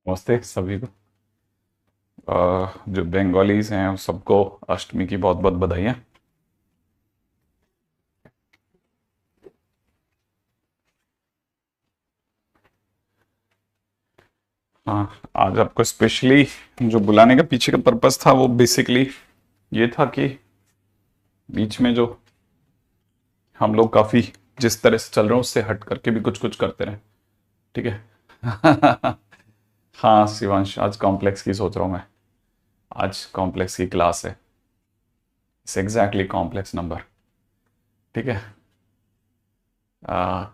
नमस्ते सभी को। जो बंगालीज हैं उन सबको अष्टमी की बहुत बहुत बधाइयाँ। हाँ, आज आपको स्पेशली जो बुलाने का पीछे का पर्पस था वो बेसिकली ये था कि बीच में जो हम लोग काफ़ी जिस तरह से चल रहे हैं उससे हट करके भी कुछ कुछ करते रहें। ठीक है। हाँ शिवांश, आज कॉम्प्लेक्स की सोच रहा हूँ मैं। आज कॉम्प्लेक्स की क्लास है। It's exactly complex number. ठीक है।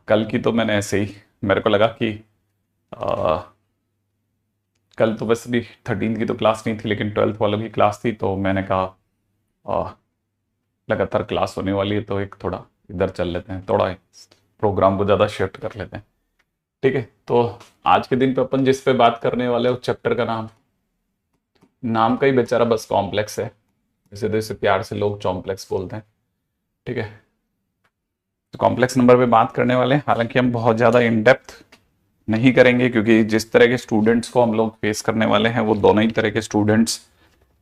कल की तो मैंने ऐसे ही मेरे को लगा कि आ, कल तो वैसे भी 13 की तो क्लास नहीं थी, लेकिन 12th वालों की क्लास थी, तो मैंने कहा आ, लगातार क्लास होने वाली है तो एक थोड़ा इधर चल लेते हैं, थोड़ा प्रोग्राम को ज़्यादा शिफ्ट कर लेते हैं। ठीक है। तो आज के दिन पे अपन जिस पे बात करने वाले हैं उस चैप्टर का नाम का ही बेचारा बस कॉम्प्लेक्स है। इसे तो इसे प्यार से लोग कॉम्प्लेक्स बोलते हैं। ठीक है। तो कॉम्प्लेक्स नंबर पे बात करने वाले हैं, हालांकि हम बहुत ज़्यादा इन डेप्थ नहीं करेंगे क्योंकि जिस तरह के स्टूडेंट्स को हम लोग फेस करने वाले हैं वो दोनों ही तरह के स्टूडेंट्स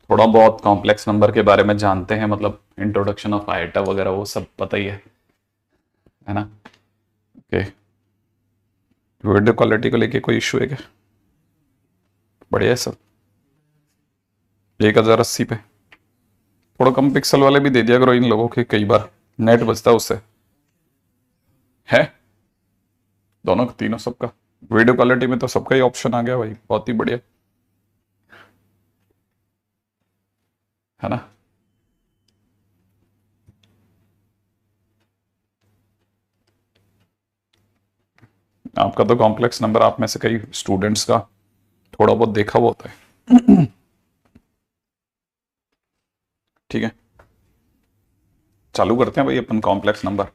थोड़ा बहुत कॉम्प्लेक्स नंबर के बारे में जानते हैं, मतलब इंट्रोडक्शन ऑफ आइटा वगैरह वो सब पता ही है ना। ओके। वीडियो क्वालिटी को लेके कोई इशू है क्या? बढ़िया है सब। 1080 पे थोड़ा कम पिक्सल वाले भी दे दिया करो इन लोगों के, कई बार नेट बचता है उससे। है दोनों तीनों सबका वीडियो क्वालिटी में तो सबका ही ऑप्शन आ गया भाई, बहुत ही बढ़िया है ना। आपका तो कॉम्प्लेक्स नंबर आप में से कई स्टूडेंट्स का थोड़ा बहुत देखा हुआ होता है। ठीक है, चालू करते हैं भाई अपन कॉम्प्लेक्स नंबर।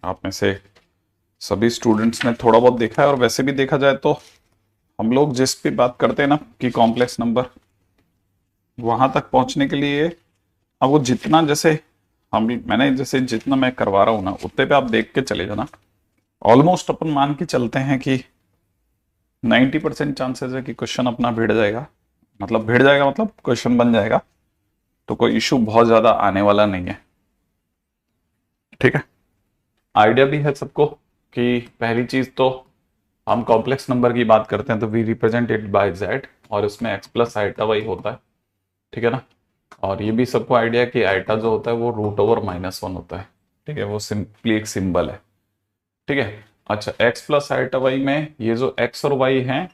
आप में से सभी स्टूडेंट्स ने थोड़ा बहुत देखा है, और वैसे भी देखा जाए तो हम लोग जिस भी बात करते हैं ना कि कॉम्प्लेक्स नंबर, वहां तक पहुंचने के लिए अब वो जितना जैसे मैंने जैसे जितना मैं करवा रहा हूं ना उतने पे आप देख के चले जाना। ऑलमोस्ट अपन मान के चलते हैं कि 90% चांसेस है कि क्वेश्चन अपना भिड़ जाएगा मतलब क्वेश्चन बन जाएगा। तो कोई इशू बहुत ज्यादा आने वाला नहीं है। ठीक है। आइडिया भी है सबको कि पहली चीज तो हम कॉम्प्लेक्स नंबर की बात करते हैं तो we represent it by Z, और इसमें एक्स प्लस आइटा वाई होता है। ठीक है ना। और ये भी सबको आइडिया है कि आइटा जो होता है वो √/-1 होता है। ठीक है, वो सिंपली एक सिंबल है। ठीक है। अच्छा, एक्स प्लस आइटा वाई में ये जो एक्स और वाई हैं,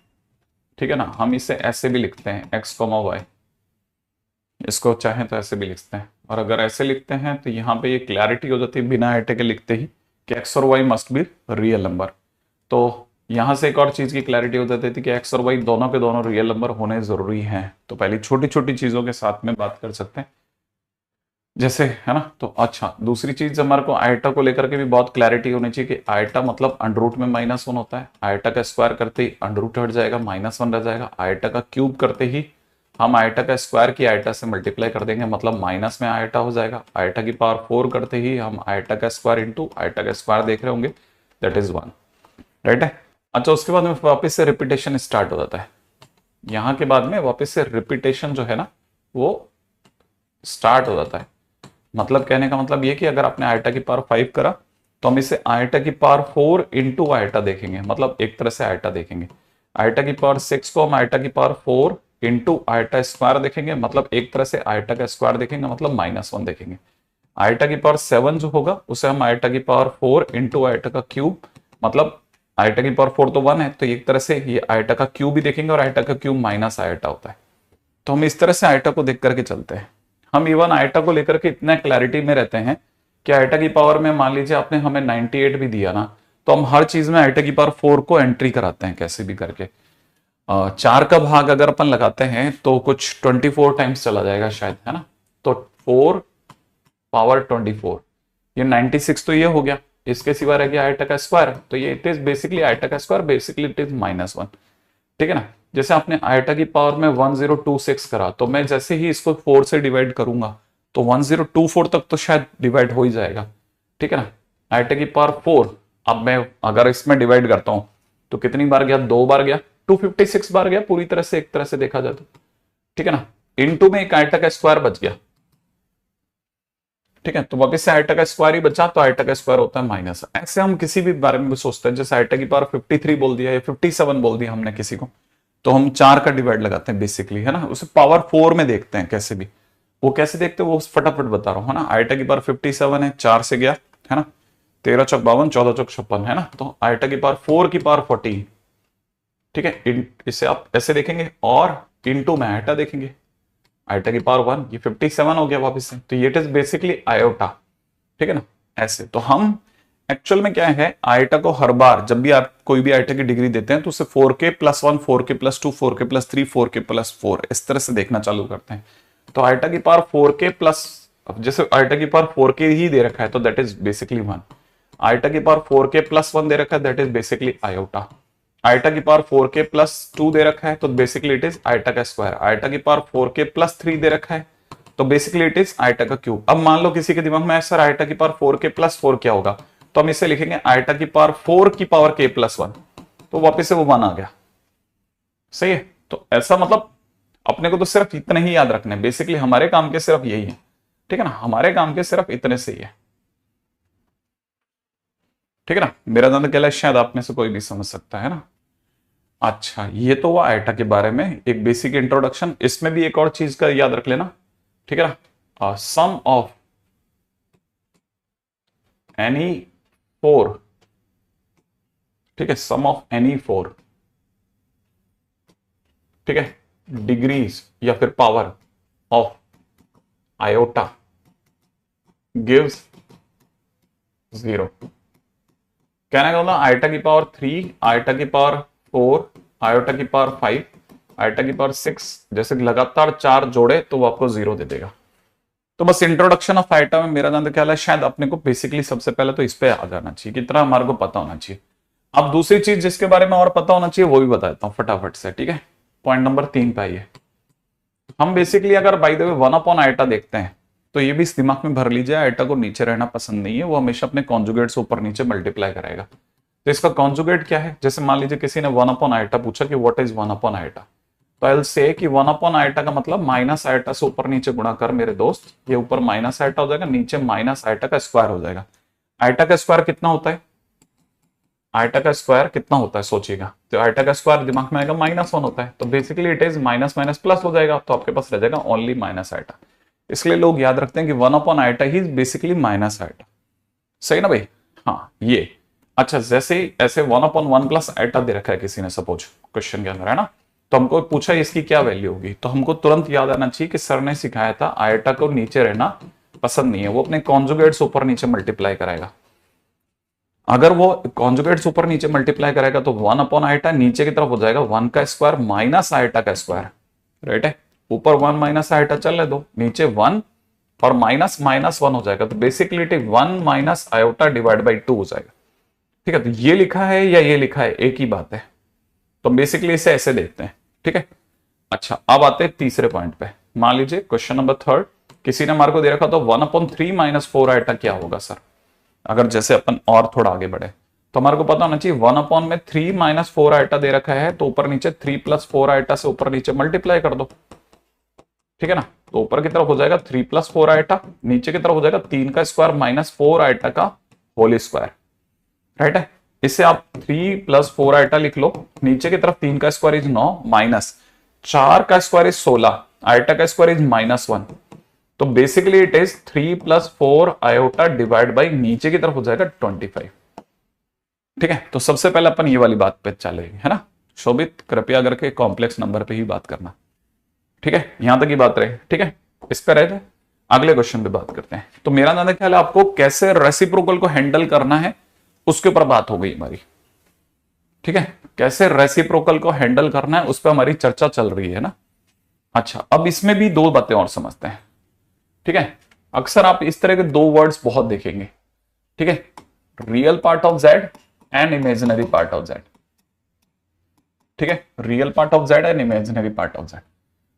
ठीक है ना, हम इसे ऐसे भी लिखते हैं x, y। इसको चाहें तो ऐसे भी लिखते हैं, और अगर ऐसे लिखते हैं तो यहाँ पे ये क्लैरिटी हो जाती है बिना आइटे के लिखते ही कि एक्स और Y must be real number. तो यहां से एक और चीज की क्लैरिटी हो जाती थी कि एक्स और वाई दोनों के दोनों रियल नंबर होने जरूरी हैं। तो पहली छोटी छोटी चीजों के साथ में बात कर सकते हैं जैसे, है ना। तो अच्छा, दूसरी चीज हमारे को आयटा को लेकर के भी बहुत क्लैरिटी होनी चाहिए कि आयटा मतलब अंडर में -1 होता है। आयटा का स्क्वायर करते ही अंडर हट जाएगा, -1 रह जाएगा। आयटा का क्यूब करते ही हम आयटा का स्क्वायर की आयटा से मल्टीप्लाई कर देंगे, मतलब माइनस में आयटा हो जाएगा। आयटा की पावर 4 करते ही हम आयटा का स्क्वायर इंटू आयटा का स्क्वायर देख रहे होंगे, दैट इज 1। राइट है। अच्छा, उसके बाद में वापस से रिपीटेशन स्टार्ट हो जाता है। यहां के बाद में वापस से रिपीटेशन जो है ना वो स्टार्ट हो जाता है। मतलब कहने का मतलब ये कि अगर आपने आयटा की पावर 5 करा तो हम इसे आयटा की पावर 4 इंटू आयटा देखेंगे, मतलब एक तरह से आयटा देखेंगे। आयटा की पावर 6 को हम आयटा की पावर 4 इंटू आयटा स्क्वायर देखेंगे, मतलब एक तरह से आयटा का स्क्वायर देखेंगे, मतलब -1 देखेंगे। आयटा की पावर 7 जो होगा उसे हम आयटा की पावर 4 इंटू आयटा का क्यूब, मतलब आयटा की पावर 4 तो 1 है, तो एक तरह से ये आयटा का क्यूब भी देखेंगे, और आयटा का क्यूब माइनस आयटा होता है। तो हम इस तरह से आयटा को देख करके चलते हैं। हम इवन आयटा को लेकर के इतना क्लैरिटी में रहते हैं कि आयटा की पावर में मान लीजिए आपने हमें 98 भी दिया ना, तो हम हर चीज में आयटा की पावर 4 को एंट्री कराते हैं कैसे भी करके। 4 का भाग अगर अपन लगाते हैं तो कुछ 24 टाइम्स चला जाएगा शायद, है ना। तो 4 पावर 24, ये 96 तो ये हो गया। इसके सिवा रह गया आयटा का स्क्वायर, तो ये इट इज बेसिकली आयटा का स्क्वायर, बेसिकली इट इज -1। ठीक है ना। जैसे आपने आयटा की पावर में 1026 करा, तो मैं जैसे ही इसको 4 से डिवाइड करूंगा तो 1024 तक तो शायद डिवाइड हो ही जाएगा। ठीक है ना। आयटा की पावर 4, अब मैं अगर इसमें डिवाइड करता हूं तो कितनी बार गया, 2 बार गया, 256 बार गया पूरी तरह से, एक तरह से देखा जाए तो, ठीक है ना। इनटू में एक आयटा का स्क्वायर बच गया, ठीक है, तो वापस से आयटा का स्क्वायर ही बचा, तो आयटा का स्क्वायर होता है माइनस। ऐसे हम किसी भी बारे में भी सोचते हैं, जैसे आयटा की पावर 53 बोल दिया या 57 बोल दिया हमने किसी को, तो हम 4 का डिवाइड लगाते हैं बेसिकली, है ना। उसे पावर 4 में देखते हैं कैसे भी, वो कैसे देखते हैं वो फटाफट बता रहा हूं, है ना। आयटा की पावर 57 है, 4 से गया, है ना, 13 चौक 52, 14 चौक 56, है ना। तो आयटा की पावर 4 की पावर 40, ठीक है, इसे आप ऐसे देखेंगे, और इनटू में आयटा देखेंगे, आयटा की पावर 1, ये 57 हो गया वापस से, तो ये इट इज बेसिकली आयोटा, ठीक है ना। ऐसे तो हम एक्चुअल में क्या है, आयटा को हर बार जब भी आप कोई भी आयटा की डिग्री देते हैं तो उसे 4k + 1, 4k + 2, 4k + 3, 4k + 4 इस तरह से देखना चालू करते हैं। तो आयटा की पावर 4k प्लस, अब जैसे आयटा की पावर 4k ही दे रखा है तो दैट इज बेसिकली 1, आयटा की पावर 4k + 1 दे रखा है, that is basically iota, eta की पावर 4k + 2 दे रखा है तो बेसिकली इट इज आयटा का स्क्वायर, आयटा की पावर 4k + 3 दे रखा है तो बेसिकली इट इज आयटा का क्यूब। अब मान लो किसी के दिमाग में सर आयटा की पावर 4k + 4 क्या होगा, तो हम इसे लिखेंगे आयटा की पावर 4 की पावर k + 1, तो वापस से वो 1 आ गया, सही है। तो ऐसा मतलब अपने को तो सिर्फ इतना ही याद रखना है, बेसिकली हमारे काम के सिर्फ यही है, ठीक है ना, हमारे काम के सिर्फ इतने से ही है, ठीक है ना। मेरा ज्यादा कहला शायद आप में से कोई भी समझ सकता है ना। अच्छा, ये तो हुआ आयटा के बारे में एक बेसिक इंट्रोडक्शन। इसमें भी एक और चीज का याद रख लेना, ठीक है ना, सम ऑफ एनी 4, ठीक है, सम ऑफ एनी 4, ठीक है, डिग्रीज या फिर पावर ऑफ आयोटा गिव्स 0। कहने का मतलब आयटा की पावर 3, आयटा की पावर 4, आयोटा की पावर 5, आयटा की पावर 6, जैसे लगातार 4 जोड़े तो वो आपको 0 दे देगा। तो बस इंट्रोडक्शन ऑफ आयटा में मेरा जानते ख्याल है शायद अपने को बेसिकली सबसे पहले तो इस पे आ जाना चाहिए, कितना हमारे को पता होना चाहिए। अब दूसरी चीज जिसके बारे में और पता होना चाहिए वो भी बता देता हूं फटाफट से, ठीक है। पॉइंट नंबर 3 पे आइए। हम बेसिकली अगर बाय द वे 1 आयटा देखते हैं तो ये भी इस दिमाग में भर लीजिए, आयटा को नीचे रहना पसंद नहीं है, वो हमेशा अपने कॉन्जुगेट से ऊपर नीचे मल्टीप्लाई करेगा। तो इसका कॉन्जुगेट क्या है, जैसे मान लीजिए किसी ने 1 आयटा पूछा कि व्हाट इज 1 आयटा, तो आई विल से कि 1 आयटा का मतलब माइनस आयटा से ऊपर नीचे गुणा कर मेरे दोस्त, ये ऊपर माइनस आयटा हो जाएगा, नीचे माइनस आयटा का स्क्वायर हो जाएगा। आयटा का स्क्वायर कितना होता है, आयटा का स्क्वायर कितना होता है सोचिएगा, तो आयटा का स्क्वायर दिमाग में आएगा -1 होता है, तो basically it is minus minus plus हो जाएगा, तो आपके पास रह जाएगा ओनली माइनस आयटा। इसलिए लोग याद रखते हैं कि 1 आयटा ही बेसिकली माइनस आयटा, सही ना भाई। हाँ ये अच्छा, जैसे ऐसे 1/1 प्लस आयटा दे रखा है किसी ने सपोज क्वेश्चन के अंदर, है ना, तो हमको पूछा इसकी क्या वैल्यू होगी, तो हमको तुरंत याद आना चाहिए कि सर ने सिखाया था आयटा को नीचे रहना पसंद नहीं है, वो अपने कॉन्जुगेट्स ऊपर नीचे मल्टीप्लाई कराएगा। अगर वो कॉन्जुगेट्स ऊपर नीचे मल्टीप्लाई करेगा तो 1 आयटा नीचे की तरफ हो जाएगा 1 का स्क्वायर माइनस आयटा का स्क्वायर, राइट है। ऊपर 1 माइनस आयटा चलने दो, नीचे 1 और माइनस माइनस 1 हो जाएगा, तो basically it is 1 minus iota divide by 2 हो जाएगा, ठीक है। तो ये लिखा है या ये लिखा है एक ही बात है, तो बेसिकली इसे ऐसे देखते हैं, ठीक है। अच्छा अब आते हैं तीसरे पॉइंट पे। मान लीजिए क्वेश्चन नंबर 3 किसी ने हमारे को दे रखा तो 1/3 - 4 आयटा क्या होगा सर, अगर जैसे अपन और थोड़ा आगे बढ़े तो हमारे को पता होना चाहिए 1/3 - 4 आयटा दे रखा है, तो ऊपर नीचे 3 + 4 आयटा से ऊपर नीचे मल्टीप्लाई कर दो, ठीक है ना। तो ऊपर की तरफ हो जाएगा 3 + 4 आयटा, नीचे की तरफ हो जाएगा 3 का स्क्वायर माइनस 4 आयटा का होल स्क्वायर, राइट है। इससे आप 3 + 4 आयटा लिख लो, नीचे की तरफ 3 का स्क्वायर इज 9 माइनस 4 का स्क्वायर इज 16, आयटा का स्क्वायर इज -1, तो basically it is 3 + 4 iota divide by नीचे की तरफ हो जाएगा 25, ठीक है। तो सबसे पहले अपन ये वाली बात पे चलेंगे, है ना। शोभित कृपया करके कॉम्प्लेक्स नंबर पे ही बात करना, ठीक है, यहां तक ही बात रहे, ठीक है। इस पे रहे थे, अगले क्वेश्चन पे बात करते हैं। तो मेरा ज्यादा ख्याल है आपको कैसे रेसिप्रोकल को हैंडल करना है उसके ऊपर बात हो गई हमारी, ठीक है। कैसे रेसिप्रोकल को हैंडल करना है उस पर हमारी चर्चा चल रही है ना। अच्छा अब इसमें भी 2 बातें और समझते हैं, ठीक है। अक्सर आप इस तरह के 2 वर्ड्स बहुत देखेंगे, ठीक है, real part of Z and imaginary part of Z, ठीक है, real part of Z and imaginary part of Z,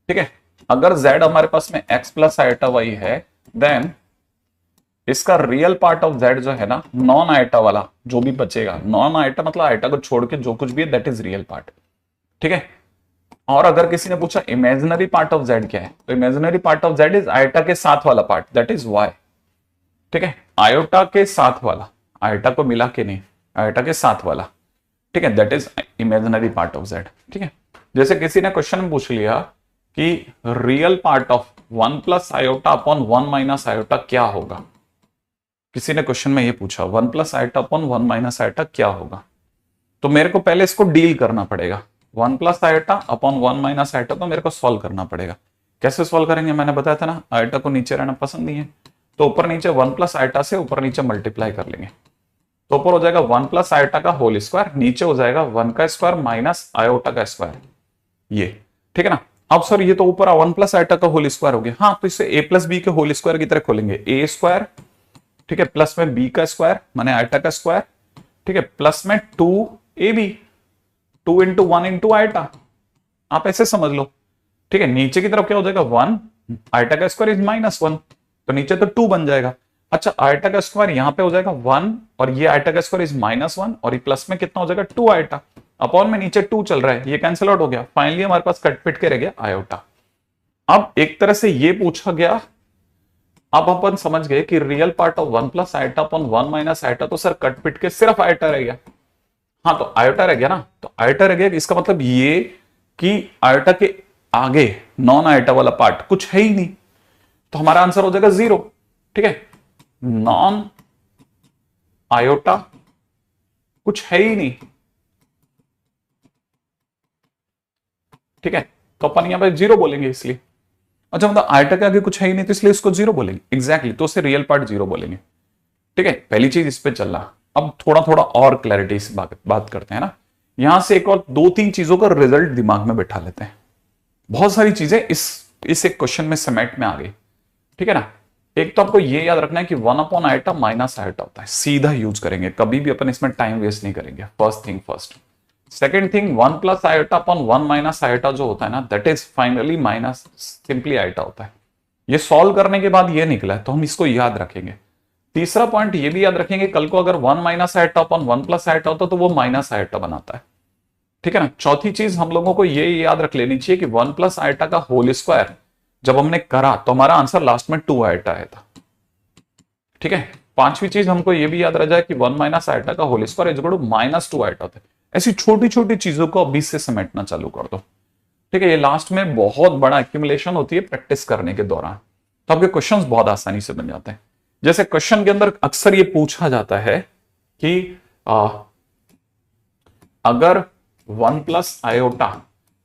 ठीक है। अगर z हमारे पास में x + आयटा y है, देन इसका रियल पार्ट ऑफ z जो है ना, नॉन आइटा वाला जो भी बचेगा, नॉन आइटा मतलब आइटा को छोड़ के जो कुछ भी है दैट इज रियल पार्ट। ठीक है। और अगर किसी ने पूछा इमेजिनरी पार्ट ऑफ z क्या है, तो imaginary part of z is iota के साथ वाला पार्ट, दैट इज y। ठीक है, आयोटा के साथ वाला, आयोटा को मिला के नहीं, आयोटा के साथ वाला। ठीक है, that is imaginary part of z। ठीक है, जैसे किसी ने क्वेश्चन में पूछ लिया कि real part of 1 plus iota upon 1 minus iota क्या होगा, किसी ने क्वेश्चन में ये पूछा 1 plus iota upon 1 minus iota क्या होगा, तो मेरे को पहले इसको डील करना पड़ेगा। 1 plus iota upon 1 minus iota तो मेरे को सॉल्व करना पड़ेगा। कैसे सॉल्व करेंगे, मैंने बताया था ना, आयोटा को नीचे रहना पसंद नहीं है, तो ऊपर नीचे 1 प्लस आयोटा से ऊपर नीचे मल्टीप्लाई कर लेंगे, तो ऊपर हो जाएगा 1 प्लस आयोटा का होल स्क्वायर, नीचे हो जाएगा 1 का स्क्वायर माइनस आयोटा का स्क्वायर, ये। ठीक है ना। अब सर ये तो ऊपर 1 प्लस आयोटा का होल स्क्वायर हो गया, हाँ तो इसे a प्लस बी के होल स्क्वायर की तरह खोलेंगे, ए स्क्वायर, ठीक है, प्लस में b का स्क्वायर माने आयोटा का स्क्वायर, ठीक है, प्लस में 2ab, 2 इंटू 1 इंटू आयोटा, आप ऐसे समझ लो। ठीक है, नीचे की तरफ क्या हो जाएगा 1, आयोटा का स्क्वायर इज -1, तो नीचे तो 2 बन जाएगा। अच्छा, आयोटा का स्क्वायर यहां पे हो जाएगा 1 और ये आयोटा का स्क्वायर इज -1 और ये प्लस में कितना हो जाएगा 2 आयोटा, अपॉन में नीचे 2 चल रहा है, ये कैंसिल आउट हो गया, फाइनली हमारे पास कट पिट के रह गया आयोटा। अब एक तरह से ये पूछा गया, अब अपन समझ गए कि real part of 1 plus iota upon 1 minus iota, तो सर कट पिट के सिर्फ आयोटा रह गया। हाँ तो आयोटा रह गया ना, तो आयोटा रह गया, इसका मतलब ये कि आयोटा के आगे नॉन आयोटा वाला पार्ट कुछ है ही नहीं, तो हमारा आंसर हो जाएगा 0। ठीक है, नॉन आयोटा कुछ है ही नहीं। ठीक है, तो अपन यहां पे 0 बोलेंगे इसलिए। अच्छा, मतलब आयोटा के आगे कुछ है ही नहीं तो इसलिए इसको 0 बोलेंगे, एग्जैक्टली, तो उसे रियल पार्ट 0 बोलेंगे। ठीक है, पहली चीज इस पे चल रहा। अब थोड़ा थोड़ा और क्लैरिटी से बात करते हैं ना, यहां से एक और 2-3 चीजों का रिजल्ट दिमाग में बैठा लेते हैं। बहुत सारी चीजें इस एक क्वेश्चन में समेट में आ गई। ठीक है ना, एक तो आपको ये याद रखना है कि 1 अपॉन आयोटा माइनस आयोटा होता है, सीधा यूज करेंगे, कभी भी अपन इसमें टाइम वेस्ट नहीं करेंगे, first thing first. Second thing, 1 plus iota upon 1 minus iota जो होता है ना, that is finally minus simply iota होता है। ये सॉल्व करने के बाद ये निकला है, तो हम इसको याद रखेंगे। तीसरा पॉइंट ये भी याद रखेंगे, कल को अगर 1 minus iota upon 1 plus iota होता तो वो माइनस आयोटा बनाता है। ठीक है ना। चौथी चीज हम लोगों को ये याद रख लेनी चाहिए कि 1 प्लस आयोटा का होल स्क्वायर जब हमने करा तो हमारा आंसर लास्ट में 2 आयोटा आया था। ठीक है, पांचवी चीज हमको ये भी याद रह जाए कि 1 माइनस आयोटा का whole square is equal to -2 iota होता है। ऐसी छोटी छोटी चीजों को अभी से समेटना चालू कर दो। ठीक है, ये लास्ट में बहुत बड़ा एक्यूमुलेशन होती है प्रैक्टिस करने के दौरान, तो आपके क्वेश्चंस बहुत आसानी से बन जाते हैं। जैसे क्वेश्चन के अंदर अक्सर ये पूछा जाता है कि अगर 1 plus iota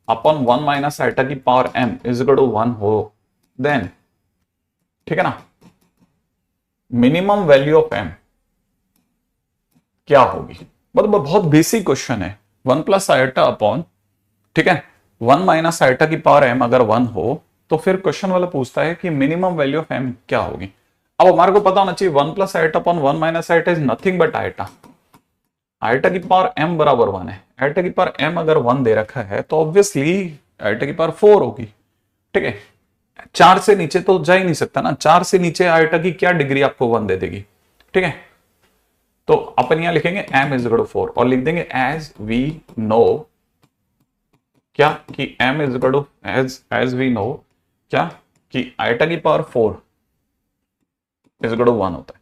upon 1 minus iota की power m is equal to 1 हो, देन ठीक है ना, मिनिमम वैल्यू ऑफ m क्या होगी। मतलब बहुत बेसिक क्वेश्चन है। 1 प्लस आयोटा अपॉन, ठीक है, 1 माइनस आयोटा की पावर m अगर 1 हो तो फिर क्वेश्चन वाला पूछता है कि मिनिमम वैल्यू ऑफ m क्या होगी। अब हमारे को पता होना चाहिए 1 plus iota upon 1 minus iota is nothing but iota. Iota की पावर m बराबर 1 है, आयोटा की पावर m अगर 1 दे रखा है तो ऑब्वियसली आयोटा की पावर 4 होगी। ठीक है, 4 से नीचे तो जा ही नहीं सकता ना, 4 से नीचे आयोटा की क्या डिग्री आपको 1 दे देगी। ठीक है, तो अपन यहां लिखेंगे m इज इक्वल टू 4 और लिख देंगे एज वी नो क्या कि m is equal to as we know क्या कि आयोटा की पावर 4 इज इक्वल टू 1 होता है।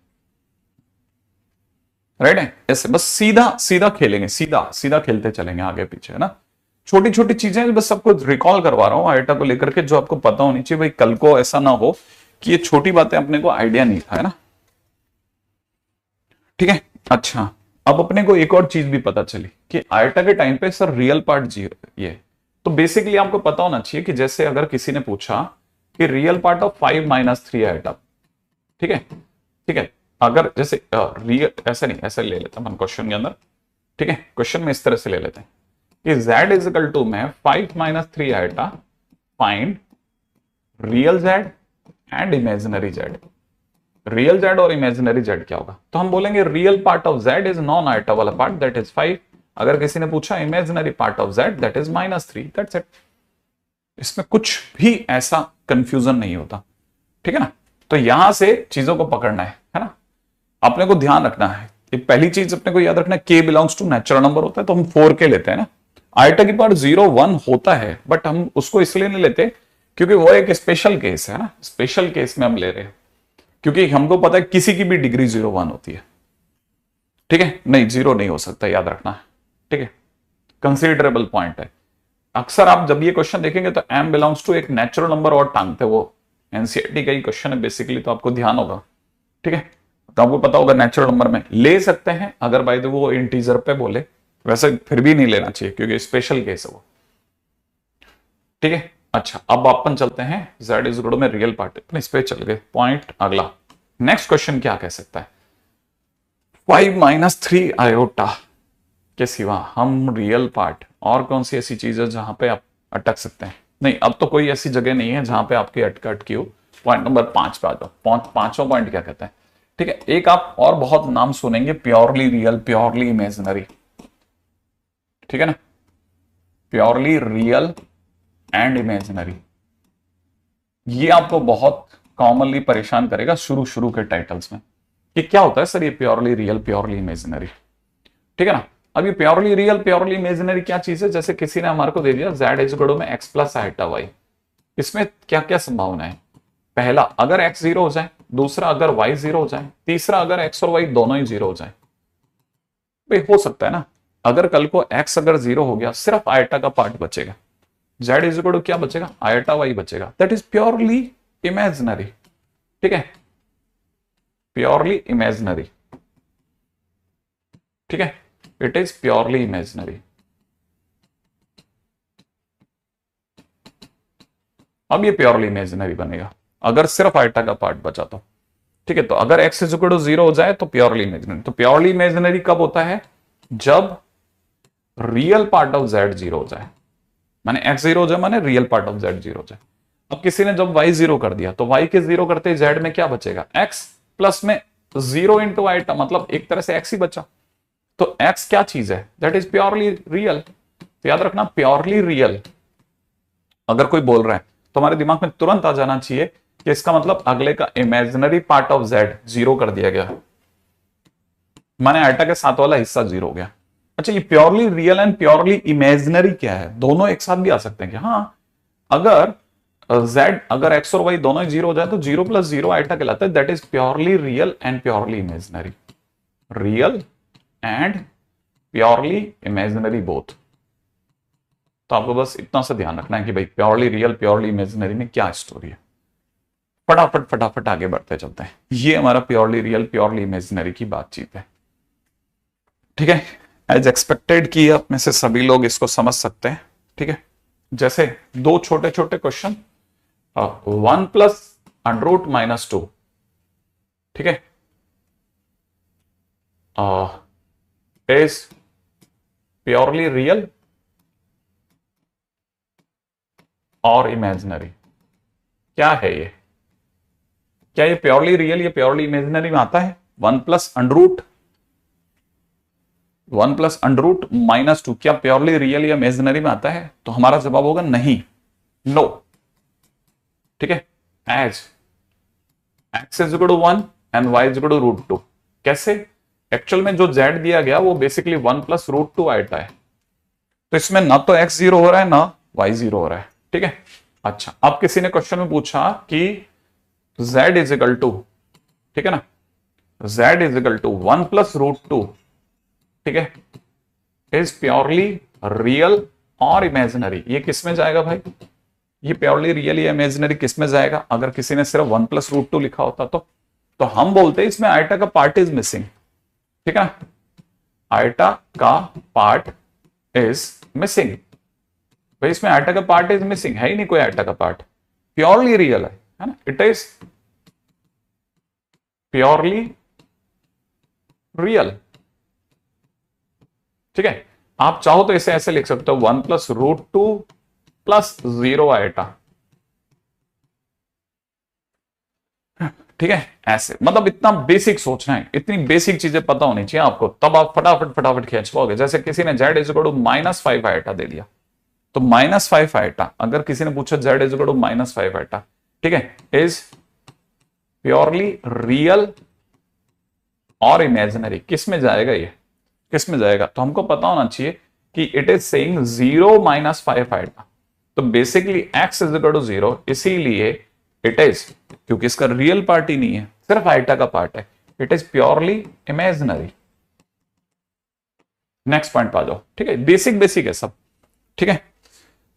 राइट है, ऐसे बस सीधा सीधा खेलेंगे, सीधा सीधा खेलते चलेंगे आगे पीछे, है ना। छोटी छोटी चीजें बस सबको रिकॉल करवा रहा हूं आयोटा को लेकर के, जो आपको पता होनी चाहिए भाई, कल को ऐसा ना हो कि ये छोटी बातें अपने को आइडिया नहीं था, है ना। ठीक है, अच्छा अब अपने को एक और चीज भी पता चली कि आयोटा के टाइम पे सर रियल पार्ट 0 ये, तो बेसिकली आपको पता होना चाहिए कि जैसे अगर किसी ने पूछा कि real part of 5 minus 3 iota, ठीक है, ठीक है, अगर जैसे रियल ऐसे नहीं, ऐसे ले लेते हैं क्वेश्चन के अंदर। ठीक है, क्वेश्चन में इस तरह से ले लेते हैं कि z इज इक्वल टू में 5 minus 3 iota find real z and imaginary z। Real z और इमेजिनरी z क्या होगा, तो हम बोलेंगे real part of z is non iota वाला पार्ट दैट इज 5। अगर किसी ने पूछा imaginary part of z that is -3, that's it. इसमें कुछ भी ऐसा कंफ्यूजन नहीं होता। ठीक है ना, तो यहां से चीजों को पकड़ना है ना, अपने को ध्यान रखना है। ये पहली चीज अपने को याद रखना है, k belongs to natural number होता है तो हम 4k लेते हैं ना। आइटा की पावर 0 1 होता है, बट हम उसको इसलिए नहीं लेते क्योंकि वो एक स्पेशल केस है ना, स्पेशल केस में हम ले रहे हैं, क्योंकि हमको पता है किसी की भी डिग्री 0 1 होती है। ठीक है, नहीं 0 नहीं हो सकता, याद रखना है। ठीक है, कंसिडरेबल पॉइंट है। अक्सर आप जब ये क्वेश्चन देखेंगे तो m बिलोंग्स टू एक नेचुरल नंबर और टांगते, वो एनसीईआरटी का ही क्वेश्चन है बेसिकली, तो आपको ध्यान होगा। ठीक है, तो आपको पता होगा नेचुरल नंबर में ले सकते हैं अगर बाय द वो इंटीजर पे बोले, वैसे फिर भी नहीं लेना चाहिए क्योंकि स्पेशल केस है वो। ठीक है, अच्छा अब अपन चलते हैं z इज इक्वल में रियल पार्ट, इस पे चल गए। पॉइंट अगला, नेक्स्ट क्वेश्चन क्या कह सकता है, 5 - 3 आयोटा के सिवा हम रियल पार्ट और कौन सी ऐसी चीज है जहां पे आप अटक सकते हैं। नहीं, अब तो कोई ऐसी जगह नहीं है जहां पे आपकी अटकी हो। पॉइंट नंबर 5 पे आ जाओ। पांचवा पॉइंट क्या कहता है। ठीक है, एक आप और बहुत नाम सुनेंगे, प्योरली रियल, प्योरली इमेजिनरी। ठीक है ना, प्योरली रियल एंड इमेजिनरी, ये आपको बहुत कॉमनली परेशान करेगा शुरू के टाइटल्स में कि क्या होता है सर ये प्योरली रियल, प्योरली इमेजिनरी। ठीक है ना, अब ये प्योरली रियल, प्योरली इमेजिनरी क्या चीज है। जैसे किसी ने हमारे को दे दिया z इज इक्वल में x प्लस आइटा y, इसमें क्या क्या संभावना है। पहला, अगर x 0 हो जाए, दूसरा अगर y 0 हो जाए, तीसरा अगर x और y दोनों ही 0 हो जाए। भाई हो सकता है ना, अगर कल को x अगर 0 हो गया, सिर्फ आइटा का पार्ट बचेगा, z इज इक्वल क्या बचेगा, आइटा y बचेगा, दैट इज प्योरली इमेजिनरी। ठीक है, प्योरली इमेजिनरी। ठीक है, इट इज प्योरली इमेजिनरी। अब ये प्योरली इमेजिनरी बनेगा अगर सिर्फ आइटा का पार्ट बचा तो। ठीक है, तो अगर x इज इक्वल टू 0 हो जाए तो प्योरली इमेजिनरी। तो प्योरली इमेजिनरी कब होता है, जब रियल पार्ट ऑफ z 0 हो जाए, माने x 0 हो जाए, माने रियल पार्ट ऑफ z 0 हो जाए। अब किसी ने जब y 0 कर दिया तो y के 0 करते z में क्या बचेगा, x प्लस में 0 इंटू आइटा, मतलब एक तरह से x ही बचा। तो x क्या चीज है, दैट इज प्योरली रियल। तो याद रखना, प्योरली रियल अगर कोई बोल रहा है तो हमारे दिमाग में तुरंत आ जाना चाहिए कि इसका मतलब अगले का इमेजिनरी पार्ट ऑफ z 0 कर दिया गया, माने आइटा के साथ वाला हिस्सा 0 हो गया। अच्छा, ये purely real and purely imaginary क्या है, दोनों एक साथ भी आ सकते हैं क्या। हाँ, अगर z, अगर x और y दोनों ही 0 हो जाए तो 0 + 0 आइटा कहलाता है, that is purely real and purely imaginary. Real and purely imaginary both. तो आपको बस इतना सा ध्यान रखना है कि भाई प्योरली रियल, प्योरली इमेजिनरी में क्या स्टोरी है। फटाफट आगे बढ़ते चलते हैं। ये हमारा प्योरली रियल, प्योरली इमेजिनरी की बातचीत है। ठीक है, एज एक्सपेक्टेड कि आप में से सभी लोग इसको समझ सकते हैं। ठीक है, जैसे दो छोटे छोटे क्वेश्चन, 1 + √-2। ठीक है, इज प्योरली रियल और इमेजिनरी। क्या है ये, क्या ये प्योरली रियल या प्योरली इमेजिनरी में आता है। 1 + √-2 क्या प्योरली रियल या इमेजिनरी में आता है। तो हमारा जवाब होगा नहीं, नो। ठीक है, as x is equal to 1 and y is equal to √2। कैसे, एक्चुअल में जो z दिया गया वो बेसिकली 1 + √2 आइटा है, तो इसमें ना तो x 0 हो रहा है ना y 0 हो रहा है। ठीक है, अच्छा अब किसी ने क्वेश्चन में पूछा कि z इज इक्वल टू, ठीक है ना, z इज इक्वल टू 1 + √2, ठीक है, इज प्योरली रियल और इमेजिनरी। ये किस में जाएगा भाई, ये प्योरली रियल या इमेजिनरी किस में जाएगा। अगर किसी ने सिर्फ 1 + √2 लिखा होता तो हम बोलते हैं इसमें आइटा का पार्ट इज मिसिंग। ठीक है ना, आइटा का पार्ट इज मिसिंग। भाई इसमें आइटा का पार्ट इज मिसिंग, है ही नहीं कोई आइटा का पार्ट, प्योरली रियल है ना, इट इज प्योरली रियल। ठीक है, आप चाहो तो इसे ऐसे लिख सकते हो 1 + √2 + 0 आइटा। ठीक है, ऐसे मतलब इतना बेसिक सोचना है, इतनी बेसिक चीजें पता होनी चाहिए आपको, तब आप फटाफट खींच पाओगे। जैसे किसी ने z is equal to -5 iota दे दिया, तो -5 आइटा, अगर किसी ने पूछा z is equal to -5 iota, ठीक है, इज प्योरली रियल और इमेजिनरी, किस में जाएगा ये, किस में जाएगा? तो हमको पता होना चाहिए कि it is saying 0 minus 5 iota, तो basically x is equal to 0, इसीलिए इट इज, क्योंकि इसका रियल पार्ट ही नहीं है, सिर्फ आइटा का पार्ट है, it is purely imaginary. Next point पा जाओ, ठीक है, बेसिक बेसिक है सब, ठीक है।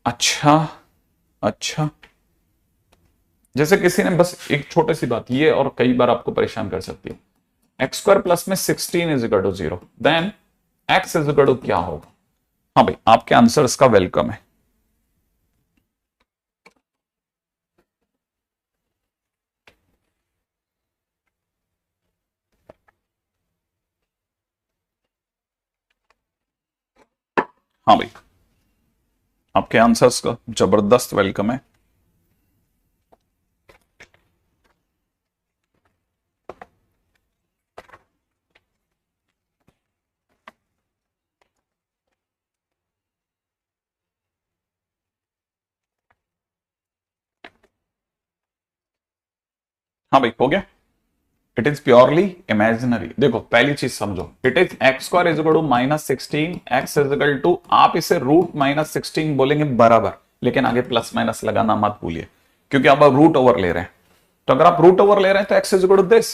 अच्छा, जैसे किसी ने बस एक छोटी सी बात ये और कई बार आपको परेशान कर सकती है, एक्स स्क्वायर प्लस में 16 is equal to 0, then X is equal to क्या होगा? हाँ भाई, आपके आंसर्स का वेलकम है। हाँ भाई, आपके आंसर्स का जबरदस्त वेलकम है। हाँ भाई, हो गया। It is purely imaginary. देखो पहली चीज समझो, it is X square is equal to minus 16, X is equal to, आप इसे रूट माइनस 16 बोलेंगे बराबर, लेकिन आगे प्लस माइनस लगाना मत भूलिए, क्योंकि अब आप रूट ओवर ले रहे हैं। तो अगर आप रूट ओवर ले रहे हैं तो X is equal to this,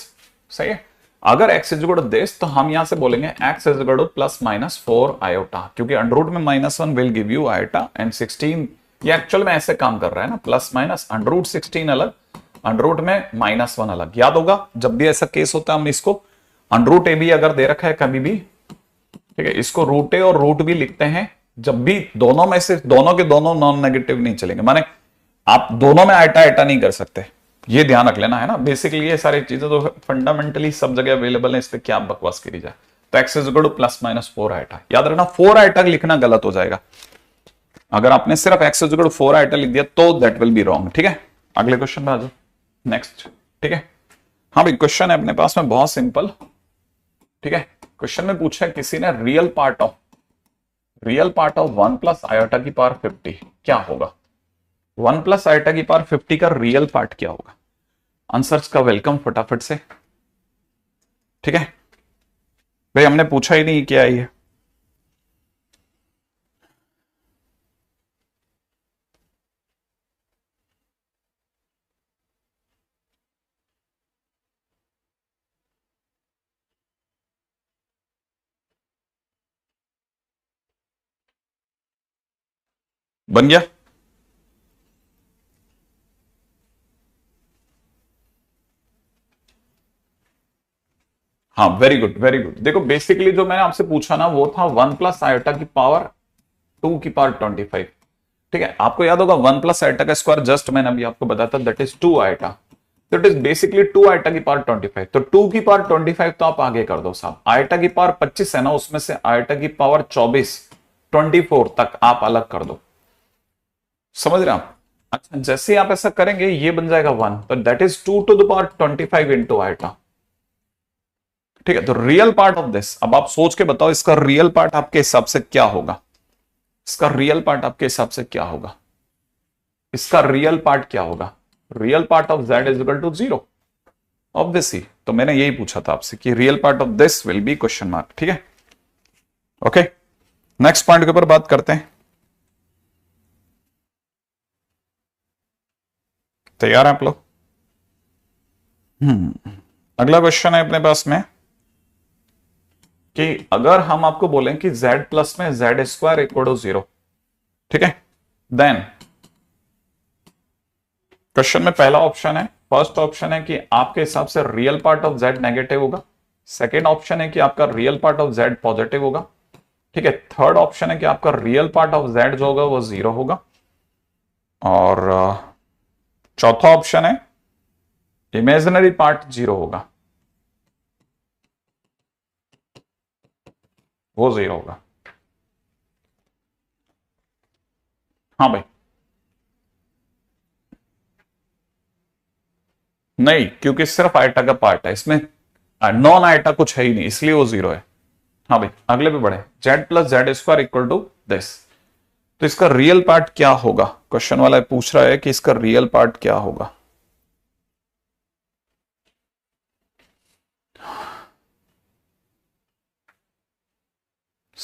सही है। अगर X is equal to this तो हम यहां से बोलेंगे X is equal to plus minus 4 iota, क्योंकि अंडर रूट में -1 will give you iota and 16, ये एक्चुअल में ऐसे काम कर रहा है ना, प्लस माइनस अंडर रूट 16 अलग, अंडर रूट में -1 अलग। याद होगा जब भी ऐसा केस होता है हम इसको अंडर रूट ए भी अगर दे रखा है कभी भी, ठीक है, इसको रूट ए और रूट भी लिखते हैं जब भी दोनों में से, दोनों के दोनों नॉन नेगेटिव नहीं चलेंगे, माने आप दोनों में आयटा आयटा नहीं कर सकते, ये ध्यान रख लेना है ना। बेसिकली ये सारी चीजें तो फंडामेंटली सब जगह अवेलेबल है, इस पे क्या बकवास करी जाए। तो X is equal to plus minus 4 eta, याद रखना 4 आयटा लिखना गलत हो जाएगा, अगर आपने सिर्फ X is equal to 4 iota लिख दिया तो दैट विल बी रॉन्ग, ठीक है। अगले क्वेश्चन में आ जाओ, नेक्स्ट, ठीक है। हाँ भाई, क्वेश्चन है अपने पास में बहुत सिंपल, ठीक है। क्वेश्चन में पूछा है किसी ने real part of 1 plus iota की पावर 50 क्या होगा? 1 प्लस आयोटा की पावर 50 का रियल पार्ट क्या होगा? आंसर्स का वेलकम फटाफट से, ठीक है भाई, हमने पूछा ही नहीं क्या है ये। बन गया? हाँ, वेरी गुड वेरी गुड। देखो बेसिकली जो मैंने आपसे पूछा ना वो था 1 प्लस आयोटा की पावर 2 की पावर 25, ठीक है। आपको याद होगा 1 प्लस आयोटा का स्क्वायर जस्ट मैंने अभी आपको बताया था, दैट इज 2 आयोटा, तो इट इज बेसिकली 2 आयोटा की पावर 25। तो 2 की पावर 25 तो आप आगे कर दो साहब, आयोटा की पावर 25 है ना, उसमें से आयोटा की पावर 24 तक आप अलग कर दो, समझ रहे हैं आप? अच्छा, जैसे आप ऐसा करेंगे ये बन जाएगा 1, तो that is 2 to the power 25 into iota, ठीक है। तो रियल पार्ट ऑफ दिस, अब आप सोच के बताओ इसका रियल पार्ट आपके हिसाब से क्या होगा? इसका रियल पार्ट आपके हिसाब से क्या होगा? इसका रियल पार्ट क्या होगा? Real part of z is equal to 0 obviously. तो मैंने यही पूछा था आपसे कि real part of this will be question mark, ठीक है। ओके, नेक्स्ट पॉइंट के ऊपर बात करते हैं। तैयार हैं आप लोग? अगला क्वेश्चन है अपने पास में कि अगर हम आपको बोलें कि z प्लस में z स्क्वायर इक्वल टू 0, ठीक है, देन क्वेश्चन में पहला ऑप्शन है, फर्स्ट ऑप्शन है कि आपके हिसाब से real part of z negative होगा, सेकेंड ऑप्शन है कि आपका real part of z positive होगा, ठीक है, थर्ड ऑप्शन है कि आपका रियल पार्ट ऑफ z जो होगा वो 0 होगा, और चौथा ऑप्शन है इमेजिनरी पार्ट 0 होगा, वो 0 होगा। हाँ भाई, नहीं, क्योंकि सिर्फ आयटा का पार्ट है इसमें, नॉन आयटा कुछ है ही नहीं, इसलिए वो 0 है। हाँ भाई, अगले पे बढ़े, z plus Z square equal to this, तो इसका रियल पार्ट क्या होगा? क्वेश्चन वाला पूछ रहा है कि इसका रियल पार्ट क्या होगा।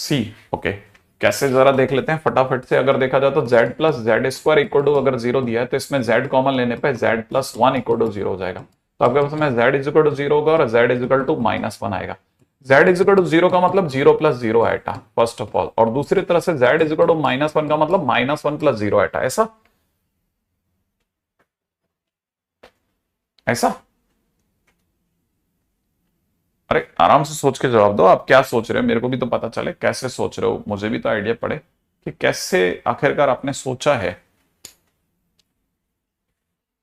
सी। ओके, कैसे जरा देख लेते हैं फटाफट से। अगर देखा जाए तो z plus Z square equal to अगर 0 दिया है तो इसमें z कॉमन लेने पे z प्लस 1 इक्वल टू 0 हो जाएगा। तो आपके पास में z इज इक्वल टू 0 होगा और z इज इक्वल टू -1 आएगा। z इज इक्वल टू 0 का मतलब 0 प्लस 0 आएगा फर्स्ट ऑफ ऑल, और दूसरी तरह से z इज इक्वल टू -1 का मतलब -1 प्लस 0 आएगा। ऐसा ऐसा अरे आराम से सोच के जवाब दो। आप क्या सोच रहे हो मेरे को भी तो पता चले, कैसे सोच रहे हो, मुझे भी तो आइडिया पड़े कि कैसे आखिरकार आपने सोचा है।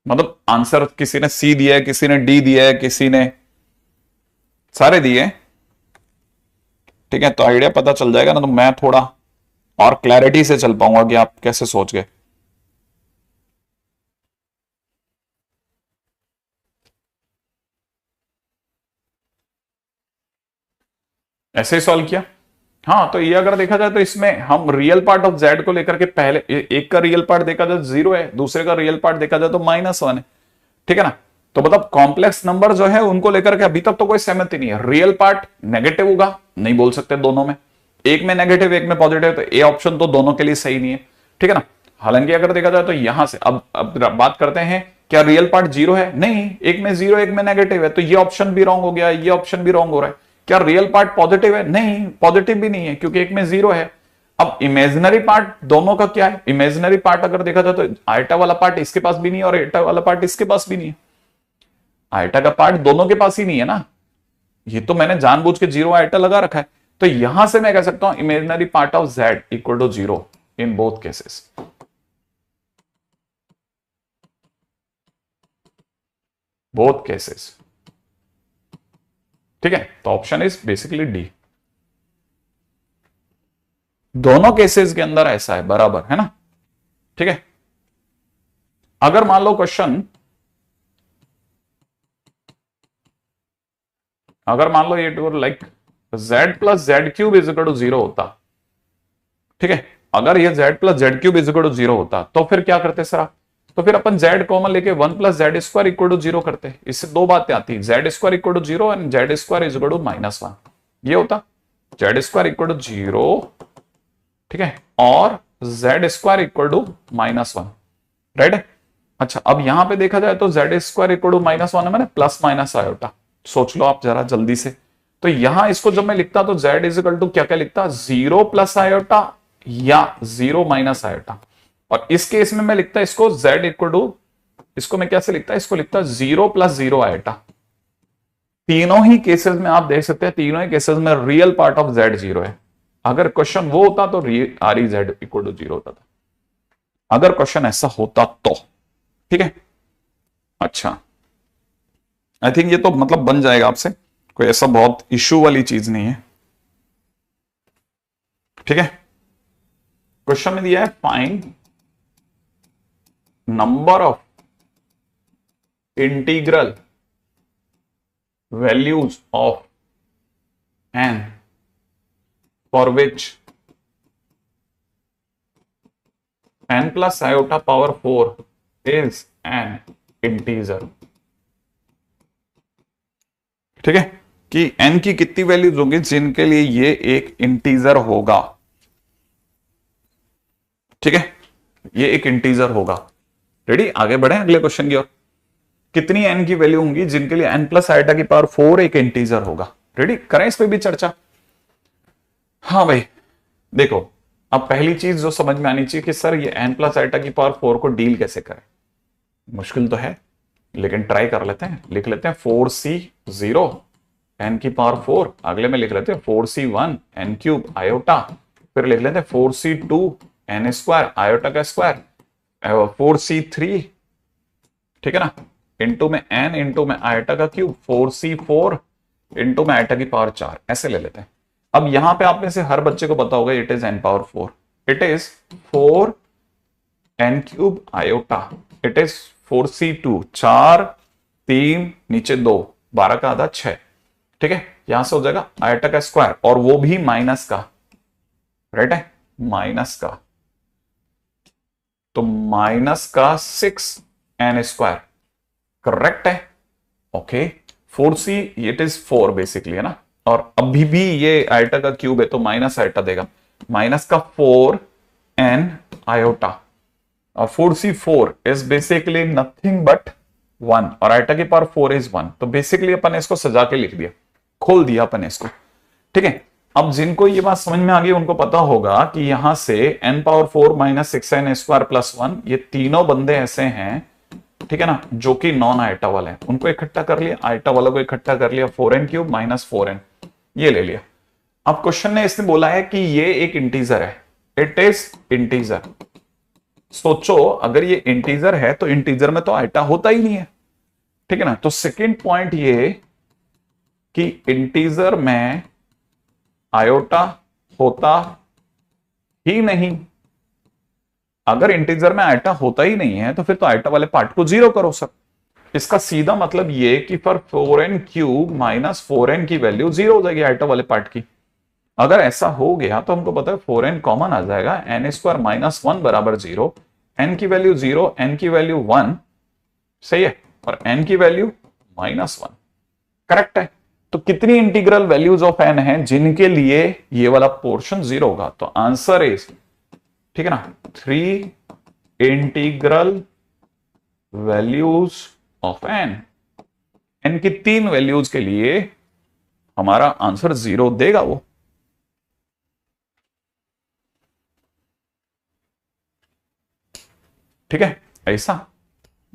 मतलब आंसर किसी ने सी दिया है, किसी ने डी दिया है, किसी ने सारे दिए, ठीक है। तो आइडिया पता चल जाएगा ना, तो मैं थोड़ा और क्लैरिटी से चल पाऊंगा कि आप कैसे सोच गए। ऐसे ही सॉल्व किया। हाँ, तो ये अगर देखा जाए तो इसमें हम रियल पार्ट ऑफ जेड को लेकर के पहले एक का रियल पार्ट देखा जाए 0 है, दूसरे का रियल पार्ट देखा जाए तो -1 है, ठीक है ना। तो मतलब कॉम्प्लेक्स नंबर जो है उनको लेकर के अभी तक तो कोई सहमति नहीं है। रियल पार्ट नेगेटिव होगा, नहीं बोल सकते दोनों में, एक में नेगेटिव एक में पॉजिटिव, तो ए ऑप्शन तो दोनों के लिए सही नहीं है, ठीक है ना। हालांकि अगर देखा जाए तो यहां से अब बात करते हैं क्या रियल पार्ट 0 है, नहीं, एक में 0 एक में नेगेटिव है, तो ये ऑप्शन भी रॉन्ग हो गया, ये ऑप्शन भी रॉन्ग हो रहा है। क्या रियल पार्ट पॉजिटिव है, नहीं, पॉजिटिव भी नहीं है क्योंकि एक में 0 है। अब इमेजिनरी पार्ट दोनों का क्या है, इमेजिनरी पार्ट अगर देखा जाए तो आयटा वाला पार्ट इसके पास भी नहीं है और एटा वाला पार्ट इसके पास भी नहीं है। आयटा का पार्ट दोनों के पास ही नहीं है ना, ये तो मैंने जानबूझ के 0 आयटा लगा रखा है। तो यहां से मैं कह सकता हूं imaginary part of Z equal to 0 in both cases, both cases, ठीक है। तो ऑप्शन इज बेसिकली डी, दोनों केसेस के अंदर ऐसा है, बराबर है ना, ठीक है। अगर मान लो क्वेश्चन, अगर मान लो ये to like z plus Z cube is equal to 0 होता, ठीक है, अगर ये z plus Z cube is equal to 0 होता तो फिर क्या करते सर आप, तो फिर अपन z कॉमन लेके 1 plus Z square equal to 0 करते। इससे दो बातें आती है, Z square equal to 0 and Z square is equal to -1, ये होता जेड स्क्वायर इक्वल टू 0, ठीक है, और Z square equal to -1, right है। अच्छा, अब यहां पे देखा जाए तो जेड स्क्वायर इक्वल टू -1 है, मैंने प्लस माइनस आयोटा, सोच लो आप जरा जल्दी से। तो यहां इसको जब मैं लिखता तो z इज इक्वल टू क्या क्या लिखता, 0 प्लस आयोटा या 0 माइनस आयोटा, और इस केस में मैं लिखता इसको z इक्वल टू, इसको मैं कैसे लिखता, इसको लिखता 0 प्लस 0 आयोटा। तीनों ही केसेस में आप देख सकते हैं, तीनों ही केसेस में रियल पार्ट ऑफ z 0 है। अगर क्वेश्चन वो होता तो R E Z equal to 0 होता था, अगर क्वेश्चन ऐसा होता तो, ठीक है। अच्छा, आई थिंक ये तो मतलब बन जाएगा आपसे, कोई ऐसा बहुत इश्यू वाली चीज नहीं है, ठीक है। क्वेश्चन में दिया है find number of integral values of N for which n plus iota power 4 is an integer, ठीक है, कि n की कितनी वैल्यूज होंगी जिनके लिए ये एक इंटीजर होगा, ठीक है, ये एक इंटीजर होगा। रेडी, आगे बढ़े अगले क्वेश्चन की ओर। कितनी n की वैल्यू होंगी जिनके लिए n प्लस आइटा की पावर 4 एक इंटीजर होगा। रेडी, करें इस पे भी चर्चा। हाँ भाई देखो, अब पहली चीज जो समझ में आनी चाहिए कि सर ये n प्लस आइटा की पावर 4 को डील कैसे करें। मुश्किल तो है लेकिन ट्राई कर लेते हैं। लिख लेते हैं 4c0 n की पावर 4, अगले में लिख लेते हैं 4c1 n क्यूब आयोटा, फिर लिख लेते हैं 4c2 n स्क्वायर आयोटा का स्क्वायर, 4c3, ठीक है ना, इंटू में n इंटू में आयोटा का क्यूब, 4c4 इंटू में आयोटा की पावर 4, ऐसे ले लेते हैं। अब यहां पे आप में से हर बच्चे को पता होगा it is n power 4, it is 4 n cube iota, it is 4c2 4 3 नीचे 2 12 का आधा 6, ठीक है, यहां से हो जाएगा आयोटा का स्क्वायर और वो भी माइनस का, राइट है, माइनस का, तो माइनस का 6 n स्क्वायर करेक्ट है। Okay 4c it is 4 basically है ना, और अभी भी ये आयोटा का क्यूब है तो माइनस आयोटा देगा, माइनस का 4n आयोटा, और 4c4 is basically nothing but 1 और आयोटा की पावर 4 इज 1। तो बेसिकली अपन इसको सजा के लिख दिया, खोल दिया अपन इसको, ठीक है। अब जिनको ये बात समझ में आ गई उनको पता होगा कि यहां से n power 4 minus 6n square plus 1, ये तीनों बंदे ऐसे हैं, ठीक है ना, जो कि नॉन आयटा वाले हैं, उनको इकट्ठा कर लिया, आयटा वालों को इकट्ठा कर लिया, 4n क्यूब माइनस 4n ये ले लिया। अब क्वेश्चन ने इसने बोला है कि ये एक इंटीजर है, इट इज इंटीजर। सोचो अगर ये इंटीजर है तो इंटीजर में तो आयटा होता ही नहीं है, ठीक है ना। तो सेकंड पॉइंट ये कि इंटीजर में आयोटा होता ही नहीं। अगर इंटीजर में आयटा होता ही नहीं है तो फिर तो आयटा वाले पार्ट को जीरो करो सर। इसका सीधा मतलब ये कि for 4n cube minus 4n की वैल्यू जीरो हो जाएगी आयटा वाले पार्ट की। अगर ऐसा हो गया तो हमको पता है 4n कॉमन आ जाएगा, n स्क्वायर माइनस 1 बराबर 0, n की वैल्यू 0, n की वैल्यू 1, सही है, और n की वैल्यू माइनस 1, करेक्ट है। तो कितनी इंटीग्रल वैल्यूज ऑफ n है जिनके लिए ये वाला पोर्शन जीरो होगा? तो आंसर इज, ठीक है ना, 3 integral values of n। n की 3 वैल्यूज के लिए हमारा आंसर जीरो देगा वो। ठीक है, ऐसा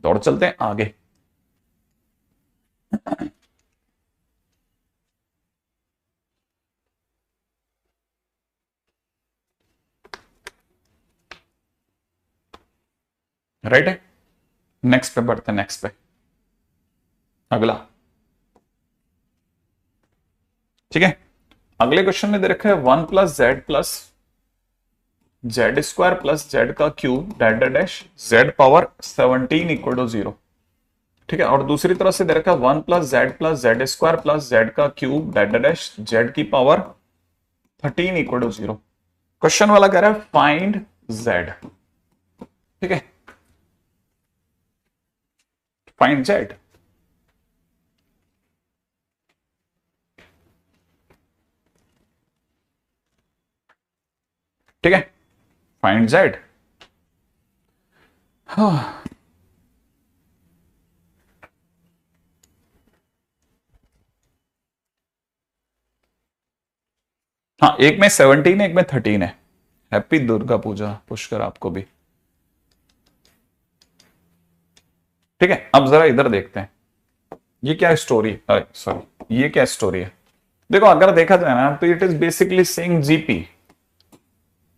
दौड़ चलते हैं आगे। राइट है, नेक्स्ट पे बढ़ते हैं, नेक्स्ट पे अगला, ठीक है। अगले क्वेश्चन में दे रखा है 1 plus Z square plus z का cube dash dash z power 17 equal to 0, ठीक है। और दूसरी तरफ से दे रखा है 1 plus Z square plus z का क्यूब डैश डैश जेड की पावर 13 इक्वल टू 0। क्वेश्चन वाला कह रहा है फाइंड जेड, ठीक है, फाइंड जेड। ठीक है, फाइंड जेड। हाँ, एक में 17 है, एक में 13 है। हैप्पी दुर्गा पूजा पुष्कर आपको भी। ठीक है, अब जरा इधर देखते हैं ये क्या स्टोरी, सॉरी ये क्या स्टोरी है। देखो अगर देखा जाए ना तो it is basically saying GP.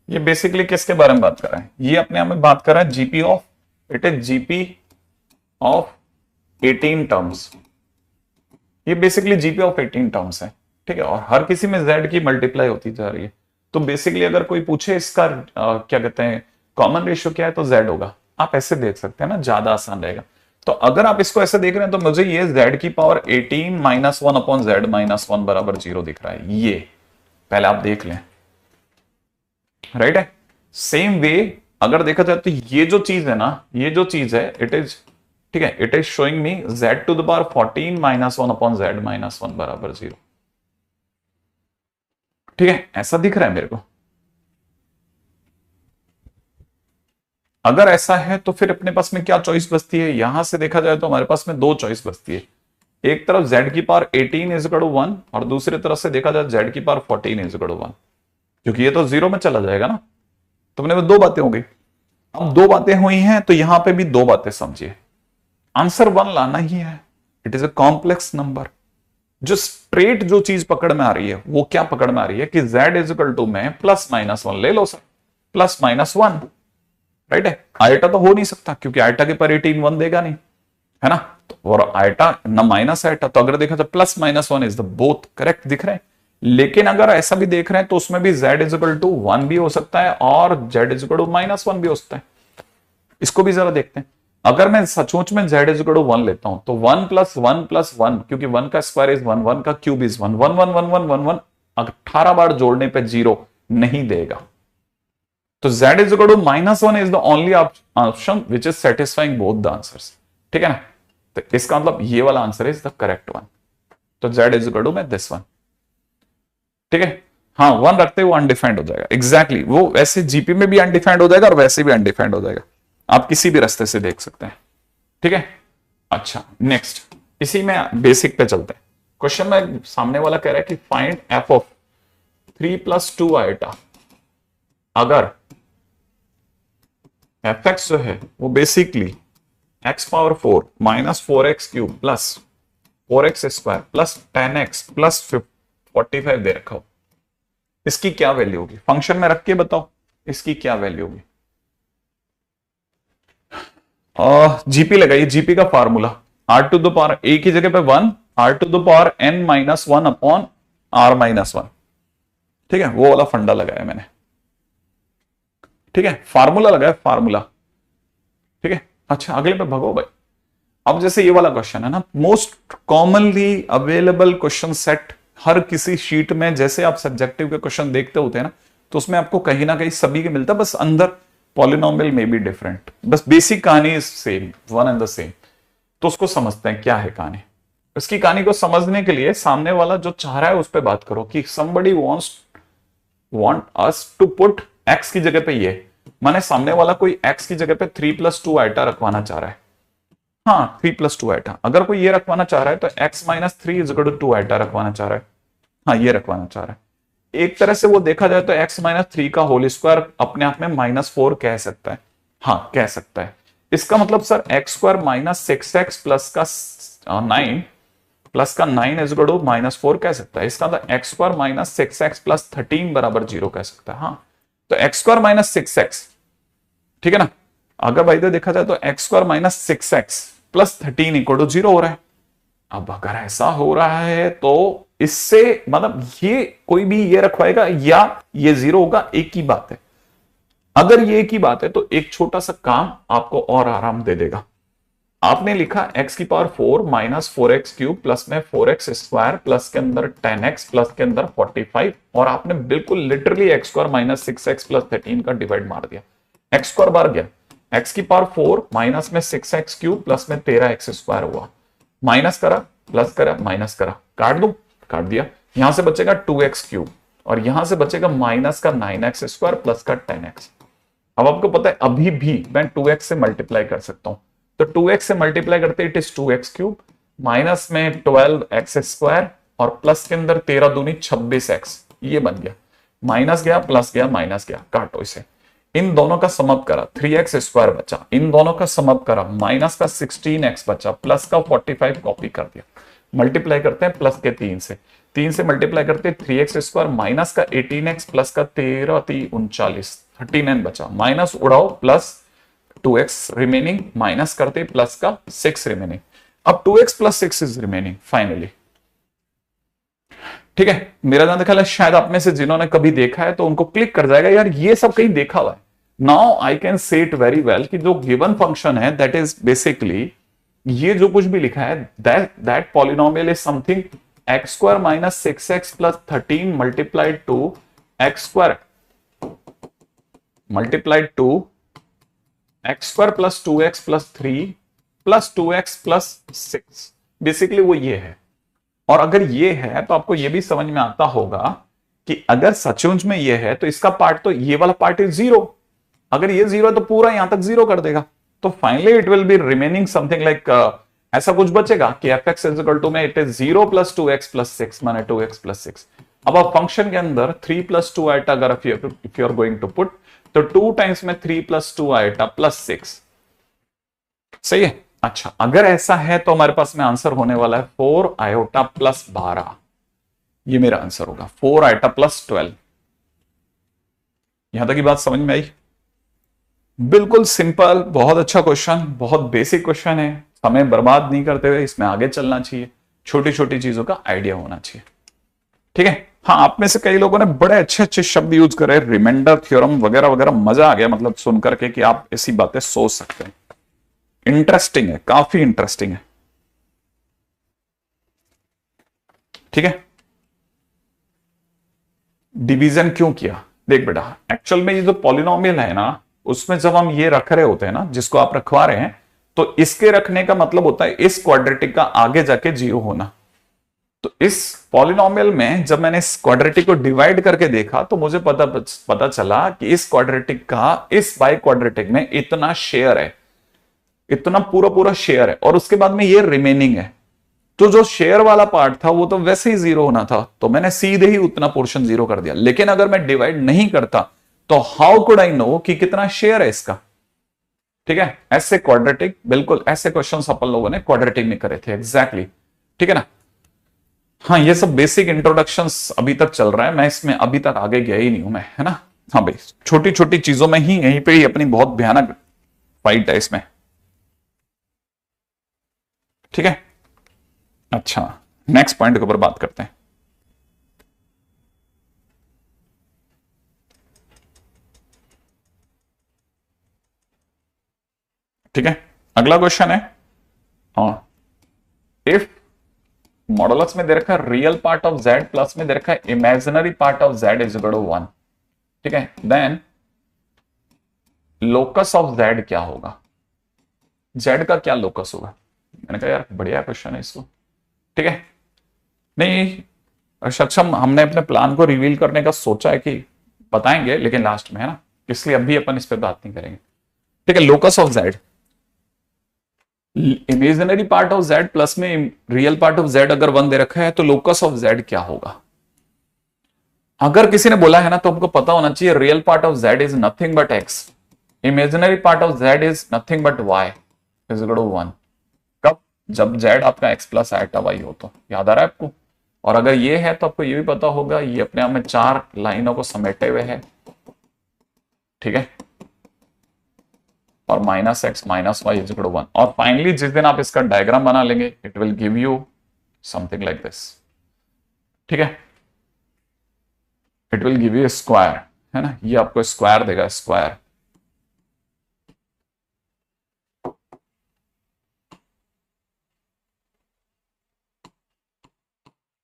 ये बेसिकली किसके बारे में बात कर रहा है? ये अपने आप में बात कर रहा है GP of, it is GP of 18 terms. ये बेसिकली जीपी ऑफ 18 टर्म्स है, ठीक है। और हर किसी में जेड की मल्टीप्लाई होती जा रही है। तो बेसिकली अगर कोई पूछे इसका क्या कहते हैं कॉमन रेशियो क्या है तो जेड होगा। आप ऐसे देख सकते हैं ना, ज्यादा आसान रहेगा। तो अगर आप इसको ऐसे देख रहे हैं तो मुझे ये z की power 18 minus 1 upon Z minus 1 बराबर 0 दिख रहा है। ये पहले आप देख लें, राइट है। सेम वे अगर देखा जाए तो ये जो चीज है ना, ये जो चीज है इट इज, ठीक है, it is showing me z to the power 14 minus 1 upon Z minus 1 बराबर 0। ठीक है, ऐसा दिख रहा है मेरे को। अगर ऐसा है तो फिर अपने पास में क्या चॉइस बचती है? यहां से देखा जाए तो हमारे पास में दो चॉइस बचती है। एक तरफ z की पावर 18 इज इक्वल टू 1 और दूसरी तरफ से देखा जाए z की पावर 14 इज इक्वल टू 1, क्योंकि ये तो जीरो में चला जाएगा ना। तो अपने में दो बातें हो गई। अब दो बातें हुई हैं तो यहां पे भी दो बातें समझिए। आंसर 1 लाना ही है। It is a complex number. जो स्ट्रेट जो चीज पकड़ में आ रही है वो क्या पकड़ में आ रही है कि z इज इक्वल टू में प्लस माइनस 1 ले लो सर, प्लस माइनस 1, राइट है। आयटा तो हो नहीं सकता क्योंकि आयटा के पर 18 1 देगा नहीं, है ना। तो और आयटा न माइनस आयटा, तो अगर देखा तो plus minus 1 is the both correct दिख रहे हैं। लेकिन अगर ऐसा भी देख रहे हैं तो उसमें भी z इज इक्वल टू 1 भी हो सकता है और z is equal to minus 1 भी हो सकता है। इसको भी जरा देखते हैं। अगर मैं सचमुच में z इज इक्वल टू 1 लेता हूं तो 1 प्लस 1 प्लस 1, क्योंकि 1 का स्क्वायर इज 1, 1 का क्यूब इज 1, 1 1 1 1 1 1, 18 बार जोड़ने पे 0 नहीं देगा। तो z is equal to minus 1 is the only option which is satisfying both the answers, ठीक है ना। तो इसका मतलब ये वाला answer is the correct one. तो z इज इक्वल टू में दिस वन। ठीक है, हाँ 1 रखते वो अनडिफाइंड हो जाएगा, एग्जैक्टली वो वैसे जीपी में भी अनडिफाइंड हो जाएगा और वैसे भी अनडिफाइंड हो जाएगा, आप किसी भी रास्ते से देख सकते हैं। ठीक है, अच्छा नेक्स्ट, इसी में बेसिक पे चलते हैं। क्वेश्चन में सामने वाला कह रहा है कि फाइंड एफ ऑफ 3+2 आइटा, अगर एफ एक्स जो है वो basically x⁴ minus 4x cube plus 4x square plus 10x plus 45 दे रखा हो, इसकी क्या वैल्यू होगी? फंक्शन में रख के बताओ इसकी क्या वैल्यू होगी। जीपी लगाइए, जीपी का फार्मूला r⁴ a की जगह पे 1, r⁴n-1 अपॉन r-1, ठीक है, वो वाला फंडा लगाया मैंने। ठीक है, फार्मूला लगाया, फार्मूला। ठीक है, अच्छा अगले पे भगो भाई। अब जैसे ये वाला क्वेश्चन है ना, most commonly available question set हर किसी शीट में, जैसे आप सब्जेक्टिव के क्वेश्चन देखते होते हैं ना, तो उसमें आपको कहीं ना कहीं सभी के मिलता है, बस अंदर पॉलिनोमियल में भी डिफरेंट, बस बेसिक कहानी is same, one and the same. तो उसको समझते हैं क्या है कहानी। इसकी कहानी को समझने के लिए सामने वाला जो चाह रहा है उस पर बात करो कि somebody want us to put x की जगह पे ये, माने सामने वाला कोई x की जगह पे 3+2 आइटा रखवाना चाह रहा है। हाँ 3+2 आइटा, अगर कोई ये रखवाना चाह रहा है तो x-3 = 2 आइटा रखवाना चाह रहा है। हाँ ये रखवाना चाह रहा है। एक तरह से वो देखा जाए तो x-3 का होल स्क्वायर अपने आप में -4 कह सकता है। हाँ कह सकता है। इसका मतलब सर x² - 6x प्लस का 9 प्लस का 9 = -4 कह सकता है। इसका मतलब x² - 6x प्लस 13 = 0 कह सकता है। हाँ तो x² - 6x, ठीक है ना, अगर भाई तो देखा जाए तो x² - 6x प्लस 13 = 0 हो रहा है। अब अगर ऐसा हो रहा है तो इससे मतलब ये कोई भी ये रखवाएगा या ये 0 होगा, एक ही बात है। अगर ये एक ही बात है तो एक छोटा सा काम आपको और आराम दे देगा। आपने लिखा x⁴ minus 4x cube plus में 4x स्क्वायर प्लस के अंदर 10x प्लस के अंदर 45, और आपने बिल्कुल लिटरली x² - 6x प्लस 13 का डिवाइड मार दिया। x² बार गया, x⁴ माइनस में 6x क्यूब प्लस में 13x स्क्वायर हुआ, माइनस करा प्लस करा माइनस करा, काट दो, काट दिया। यहां से बचेगा 2x क्यूब और यहां से बचेगा माइनस का 9x स्क्वायर प्लस का 10x। अब आपको पता है अभी भी मैं 2x से मल्टीप्लाई कर सकता हूं, तो 2x से मल्टीप्लाई करते it is 2x cube minus में 12x स्क्वायर और प्लस के अंदर 13 दूनी 26x, ये बन गया। माइनस गया प्लस गया माइनस गया, काटो इसे। इन दोनों का समअप करा 3x स्क्वायर बचा, इन दोनों का समअप करा माइनस का 16x बचा प्लस का 45 कॉपी कर दिया। मल्टीप्लाई करते हैं प्लस के 3 से मल्टीप्लाई करते हैं 3x स्क्वायर माइनस का 18x प्लस का 13 3 39 39 बचा, माइनस उड़ाओ प्लस 2x रिमेनिंग, माइनस करते प्लस का 6 रिमेनिंग। अब 2x plus 6 is remaining finally. ठीक है, मेरा ख्याल है शायद आप में से जिन्होंने कभी देखा है तो उनको क्लिक कर जाएगा यार ये सब कहीं देखा हुआ है। Now I can say it very well कि जो गिवन फंक्शन है दैट इज बेसिकली ये जो कुछ भी लिखा है that polynomial is something x² - 6x plus 13 multiplied to x² multiplied to x² plus 2x plus 3 plus 2x plus 6, basically वो ये है। और अगर ये है तो आपको ये भी समझ में आता होगा कि अगर सचमुच में ये है तो इसका पार्ट तो ये वाला पार्ट इज 0, अगर ये 0 है तो पूरा यहां तक 0 कर देगा, तो finally it will be remaining something like ऐसा कुछ बचेगा कि fx = में it is 0 plus 2x plus 6 माने 2x प्लस 6। अब आप फंक्शन के अंदर 3+2 आइटा अगर if you are going to put तो 2 टाइम्स में 3+2 आइटा प्लस 6, सही है। अच्छा अगर ऐसा है तो हमारे पास में आंसर होने वाला है 4 आयोटा प्लस 12, ये मेरा आंसर होगा 4 आयोटा प्लस 12। यहां तक की बात समझ में आई? बिल्कुल सिंपल, बहुत अच्छा क्वेश्चन, बहुत बेसिक क्वेश्चन है, समय बर्बाद नहीं करते हुए इसमें आगे चलना चाहिए, छोटी छोटी चीजों का आइडिया होना चाहिए। ठीक है, हाँ आप में से कई लोगों ने बड़े अच्छे अच्छे शब्द यूज करे, रिमाइंडर थ्योरम वगैरह वगैरह, मजा आ गया मतलब सुन करके कि आप ऐसी बातें सोच सकते हैं। इंटरेस्टिंग है, काफी इंटरेस्टिंग है। ठीक है, डिवीजन क्यों किया? देख बेटा एक्चुअल में ये जो पॉलिनोमियल है ना उसमें जब हम ये रख रहे होते हैं ना, जिसको आप रखवा रहे हैं, तो इसके रखने का मतलब होता है इस क्वाड्रेटिक का आगे जाके 0 होना। तो इस पॉलिनोमियल में जब मैंने इस क्वाड्रेटिक को डिवाइड करके देखा तो मुझे पता चला कि इस क्वाड्रेटिक का इस बाई क्वाड्रेटिक में इतना शेयर है, इतना पूरा पूरा शेयर है, और उसके बाद में ये रिमेनिंग है। तो जो शेयर वाला पार्ट था वो तो वैसे ही जीरो होना था, तो मैंने सीधे ही उतना पोर्शन जीरो कर दिया। लेकिन अगर मैं डिवाइड नहीं करता तो हाउ कुड आई नो कि कितना शेयर है इसका। ठीक है, ऐसे क्वाड्रेटिक, बिल्कुल ऐसे क्वेश्चंस अपन लोगों ने क्वाड्रेटिक में करे थे एग्जैक्टली। ठीक है ना। हाँ, ये सब बेसिक इंट्रोडक्शंस अभी तक चल रहा है, मैं इसमें अभी तक आगे गया ही नहीं हूं मैं, है ना। हाँ भाई, छोटी छोटी चीजों में ही यहीं पे ही अपनी बहुत भयानक फाइट है इसमें। ठीक है, अच्छा नेक्स्ट पॉइंट के ऊपर बात करते हैं। ठीक है, अगला क्वेश्चन है, इफ मॉडुलस में दे रखा है real part of z plus में दे रखा है imaginary part of z is equal to 1। ठीक है, देन लोकस ऑफ z क्या होगा, z का क्या लोकस होगा। मैंने कहा यार बढ़िया क्वेश्चन है इसको। ठीक है, नहीं सक्षम, हमने अपने प्लान को रिवील करने का सोचा है कि बताएंगे लेकिन लास्ट में, है ना, इसलिए अभी अपन इस पे बात नहीं करेंगे। ठीक है, locus of z, imaginary part of z plus में रियल पार्ट ऑफ z अगर 1 दे रखा है तो लोकस ऑफ z क्या होगा। अगर किसी ने बोला है ना तो हमको पता होना चाहिए real part of z is nothing but x, imaginary part of z is nothing but y is equal to 1। कब, जब z आपका x प्लस आइटा y हो, तो याद आ रहा है आपको। और अगर ये है तो आपको ये भी पता होगा ये अपने आप में 4 लाइनों को समेटे हुए है। ठीक है, और minus x minus y is equal to 1। और फाइनली जिस दिन आप इसका डायग्राम बना लेंगे it will give you something like this. ठीक है, it will give you square, है ना, ये आपको स्क्वायर देगा, स्क्वायर।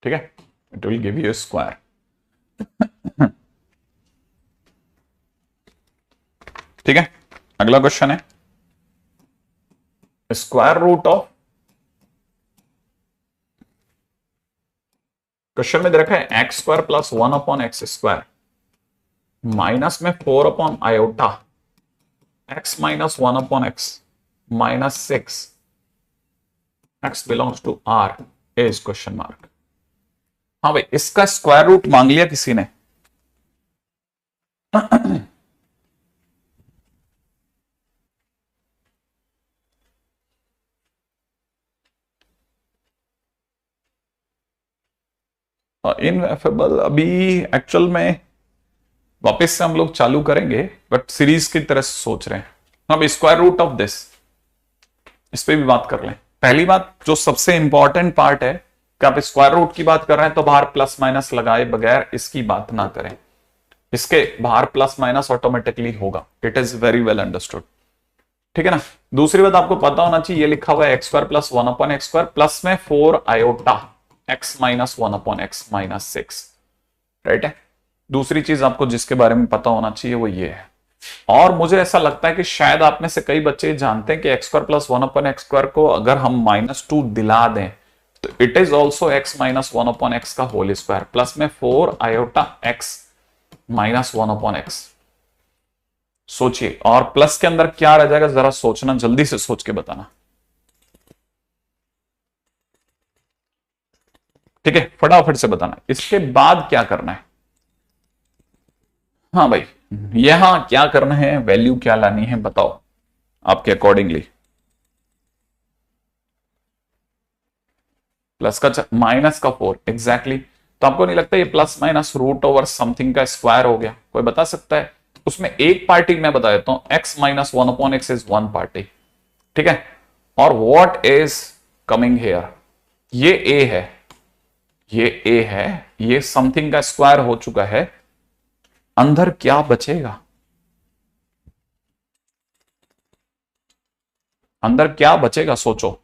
ठीक है, it will give you square. ठीक है, अगला क्वेश्चन है स्क्वायर रूट ऑफ, क्वेश्चन में दे रखा है x square plus 1 upon x square minus में 4 upon iota x minus 1 upon x minus 6 x belongs to R is question mark. हाँ भाई, इसका स्क्वायर रूट मांग लिया किसी ने। इनएफेबल अभी एक्चुअल में वापस से हम लोग चालू करेंगे बट सीरीज की तरह सोच रहे हैं। अब स्क्वायर रूट ऑफ दिस, इस पे भी बात कर लें। पहली बात जो सबसे इंपॉर्टेंट पार्ट है कि आप स्क्वायर रूट की बात कर रहे हैं तो बाहर प्लस माइनस लगाए बगैर इसकी बात ना करें, इसके बाहर प्लस माइनस ऑटोमेटिकली होगा। It is very well understood. ठीक है ना। दूसरी बात आपको पता होना चाहिए ये लिखा हुआ है x square plus 1 upon x square plus में 4 iota x minus 1 upon x minus 6, right है। दूसरी चीज आपको जिसके बारे में पता होना चाहिए वो ये है, और मुझे ऐसा लगता है कि शायद आप में से कई बच्चे जानते हैं कि x square plus 1 upon x square को अगर हम -2 दिला दें तो it is also x minus 1 upon x का होल स्क्वायर प्लस में 4 iota x minus 1 upon x. सोचिए, और प्लस के अंदर क्या रह जाएगा जरा सोचना, जल्दी से सोच के बताना। ठीक है, फटाफट से बताना। इसके बाद क्या करना है, हाँ भाई यहां क्या करना है, वैल्यू क्या लानी है बताओ आपके अकॉर्डिंगली। प्लस का माइनस का 4 एग्जैक्टली। तो आपको नहीं लगता ये plus minus root over something का स्क्वायर हो गया, कोई बता सकता है। उसमें एक पार्टी मैं बता देता हूं, x minus 1 upon x is one party. ठीक है, और व्हाट इज कमिंग हेयर, ये ए है, ये ए है, ये समथिंग का स्क्वायर हो चुका है। अंदर क्या बचेगा, अंदर क्या बचेगा सोचो।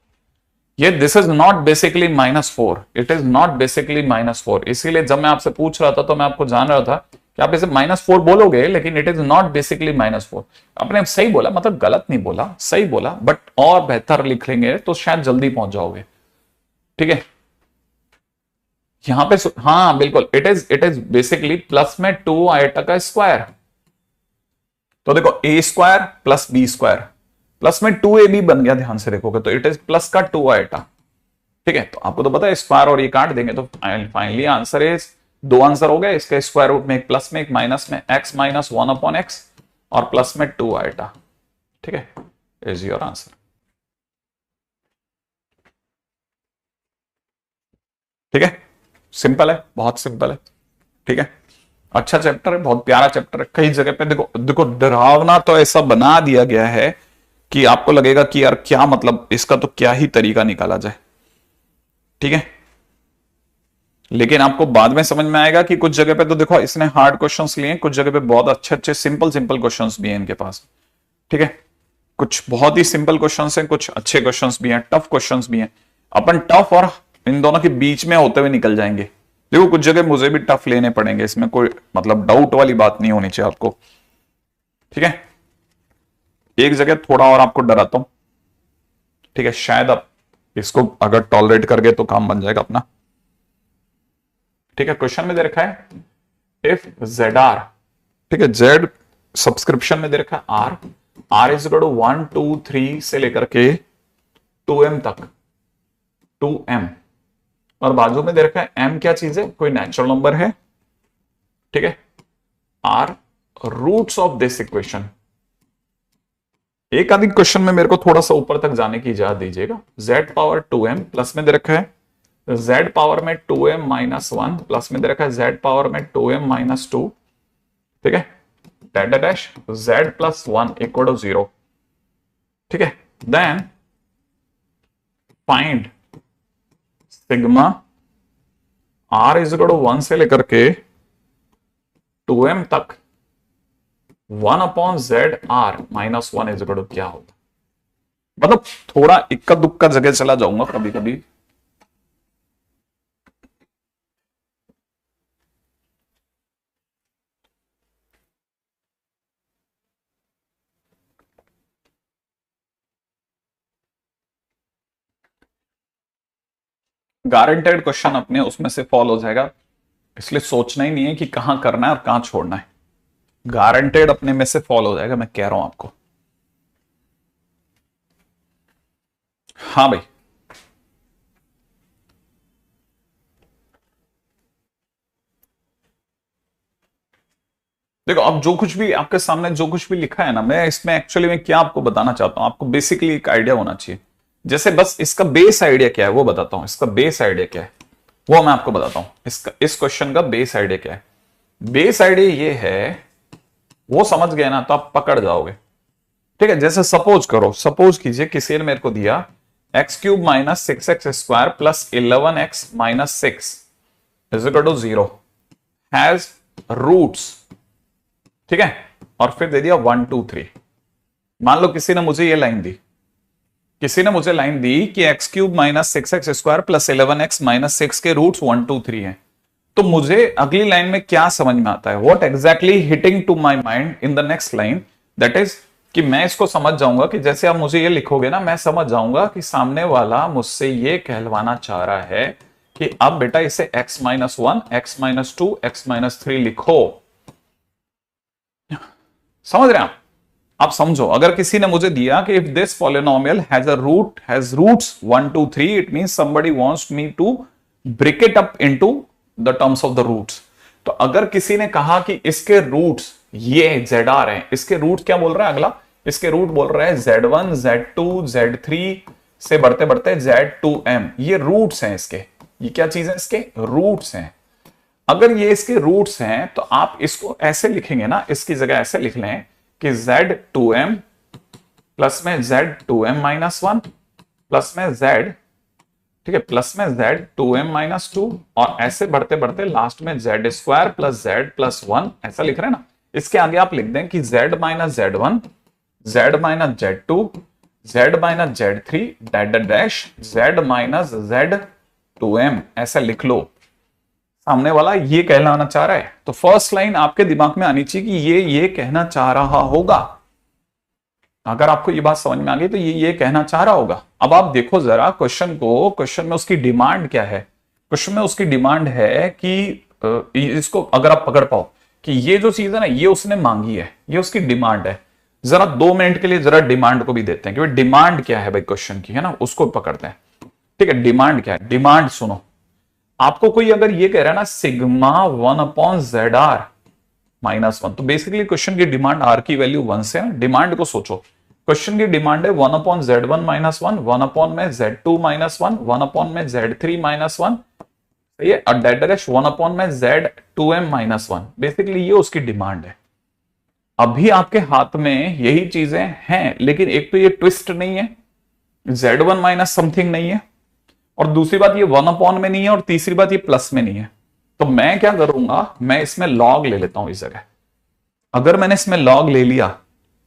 ये this is not basically -4, it is not basically -4। इसीलिए जब मैं आपसे पूछ रहा था तो मैं आपको जान रहा था कि आप इसे -4 बोलोगे, लेकिन इट इज नॉट बेसिकली -4। आपने सही बोला, मतलब गलत नहीं बोला, सही बोला, बट और बेहतर लिख लेंगे तो शायद जल्दी पहुंच जाओगे। ठीक है, यहां पे हाँ बिल्कुल, इट इज बेसिकली प्लस में 2 आइटा का स्क्वायर। तो देखो a square plus b square plus में 2ab बन गया, ध्यान से देखोगे तो इट इज प्लस का 2 आइटा। ठीक है, तो आपको तो पता है स्क्वायर और ये काट देंगे तो फाइनली आंसर इज, दो आंसर हो गए, इसके स्क्वायर रूट में एक प्लस में एक माइनस में, x माइनस 1/x और प्लस में 2 आइटा। ठीक है, इज योर आंसर। ठीक है, सिंपल है, बहुत सिंपल है। ठीक है, अच्छा चैप्टर है, बहुत प्यारा चैप्टर है। कई जगह पे देखो देखो डरावना तो ऐसा बना दिया गया है कि आपको लगेगा कि यार क्या मतलब, इसका तो क्या ही तरीका निकाला जाए। ठीक है, लेकिन आपको बाद में समझ में आएगा कि कुछ जगह पे तो देखो इसने हार्ड क्वेश्चंस लिए, कुछ जगह पे बहुत अच्छे अच्छे सिंपल सिंपल क्वेश्चंस भी हैं इनके पास। ठीक है, कुछ बहुत ही सिंपल क्वेश्चंस हैं, कुछ अच्छे क्वेश्चंस भी हैं, टफ क्वेश्चंस भी हैं। अपन टफ और इन दोनों के बीच में होते हुए निकल जाएंगे। देखो कुछ जगह मुझे भी टफ लेने पड़ेंगे, इसमें कोई मतलब डाउट वाली बात नहीं होनी चाहिए आपको। ठीक है, एक जगह थोड़ा और आपको डराता हूं। ठीक है, शायद आप इसको अगर टॉलरेट कर गए तो काम बन जाएगा अपना। ठीक है, क्वेश्चन में दे रखा है इफ जेड आर, ठीक है, जेड सब्सक्रिप्शन में दे रखा है r, r is equal to 1 2 3 से लेकर के 2m तक, 2m, और बाजू में दे रखा है m क्या चीज है, कोई नेचुरल नंबर है। ठीक है, are roots of this equation. एक आदि क्वेश्चन में मेरे को थोड़ा सा ऊपर तक जाने की इजाजत दीजिएगा। z पावर 2m प्लस में दे रखा है z पावर में 2m माइनस 1 प्लस में दे रखा है z पावर में 2m माइनस 2। ठीक है, dash dash z plus 1 equal to 0। ठीक है, then find sigma r is equal to 1 से लेकर के 2m तक 1/z(r) minus 1 is equal to क्या होगा। मतलब थोड़ा इक्का दुक्का जगह चला जाऊंगा कभी कभी। गारंटेड क्वेश्चन अपने उसमें से फॉलो हो जाएगा, इसलिए सोचना ही नहीं है कि कहां करना है और कहां छोड़ना है। गारंटेड अपने में से फॉलो हो जाएगा, मैं कह रहा हूं आपको। हाँ भाई, देखो अब जो कुछ भी आपके सामने जो कुछ भी लिखा है ना, मैं इसमें एक्चुअली में क्या आपको बताना चाहता हूं, आपको बेसिकली एक आइडिया होना चाहिए। जैसे बस इसका बेस आइडिया क्या है वो बताता हूं, इसका बेस आइडिया क्या है वो मैं आपको बताता हूं। इसका इस क्वेश्चन का बेस आइडिया क्या है, बेस आइडिया ये है, वो समझ गए ना तो आप पकड़ जाओगे। ठीक है, जैसे सपोज कीजिए किसी ने मेरे को दिया x³ minus 6x square plus 11x minus 6 is equal to 0 has roots. ठीक है, और फिर दे दिया 1 2 3। मान लो किसी ने मुझे ये लाइन दी, कि x³ minus 6x square plus 11x minus 6 के रूट्स 1 2 3 है। तो मुझे अगली लाइन में क्या समझ में आता है, what exactly hitting to my mind in the next line, that is कि मैं इसको समझ जाऊंगा कि जैसे आप मुझे ये लिखोगे ना, मैं समझ जाऊंगा कि सामने वाला मुझसे ये कहलवाना चाह रहा है कि अब बेटा इसे x minus 1 x minus 2 x minus 3 लिखो। समझ रहे हैं आप समझो, अगर किसी ने मुझे दिया कि if this polynomial has roots 1 2 3, it means somebody wants me to break it up into the terms of the roots. तो अगर किसी ने कहा कि इसके रूट्स ये zr हैं, इसके रूट क्या बोल रहा है अगला, इसके रूट बोल रहा है z1 z2 z3 से बढ़ते बढ़ते z2m, ये रूट्स हैं इसके। ये क्या चीज है, इसके रूट्स हैं। अगर ये इसके रूट्स हैं तो आप इसको ऐसे लिखेंगे ना, इसकी जगह ऐसे लिख लें कि z2m प्लस में z2m माइनस 1 प्लस में z, ठीक है, प्लस में z2m माइनस 2 और ऐसे बढ़ते बढ़ते लास्ट में z square plus z plus 1, ऐसा लिख रहे हैं ना। इसके आगे आप लिख दें कि z minus z1 z minus z2 z minus z3 dash z minus z2m, ऐसा लिख लो। सामने वाला ये कहलाना चाह रहा है, तो फर्स्ट लाइन आपके दिमाग में आनी चाहिए कि ये कहना चाह रहा होगा। अगर आपको ये बात समझ में आ गई तो ये कहना चाह रहा होगा। अब आप देखो जरा क्वेश्चन को, क्वेश्चन में उसकी डिमांड क्या है, क्वेश्चन में उसकी डिमांड है कि इसको अगर आप पकड़ पाओ कि ये जो चीज है ना, ये उसने मांगी है, ये उसकी डिमांड है। जरा 2 मिनट के लिए जरा डिमांड को भी देते हैं कि भाई डिमांड क्या है भाई क्वेश्चन की, है ना, उसको पकड़ते हैं। ठीक है, डिमांड क्या है? डिमांड सुनो, आपको कोई अगर ये कह रहा है ना सिग्मा 1/ZR -1, तो बेसिकली क्वेश्चन की डिमांड आर की वैल्यू 1 से है। डिमांड को सोचो, क्वेश्चन की डिमांड है 1/Z1 -1, 1/Z2 -1, 1/Z3 -1, सही है, और डेट डैश 1/Z2m -1। बेसिकली ये उसकी डिमांड है। अभी आपके हाथ में यही चीजें हैं, लेकिन एक तो ये ट्विस्ट नहीं है, Z1 माइनस समथिंग नहीं है, और दूसरी बात ये 1 में नहीं है, और तीसरी बात ये प्लस में नहीं है। तो मैं क्या करूंगा, मैं इसमें लॉग ले लेता हूं इस जगह। अगर मैंने इसमें लॉग ले लिया,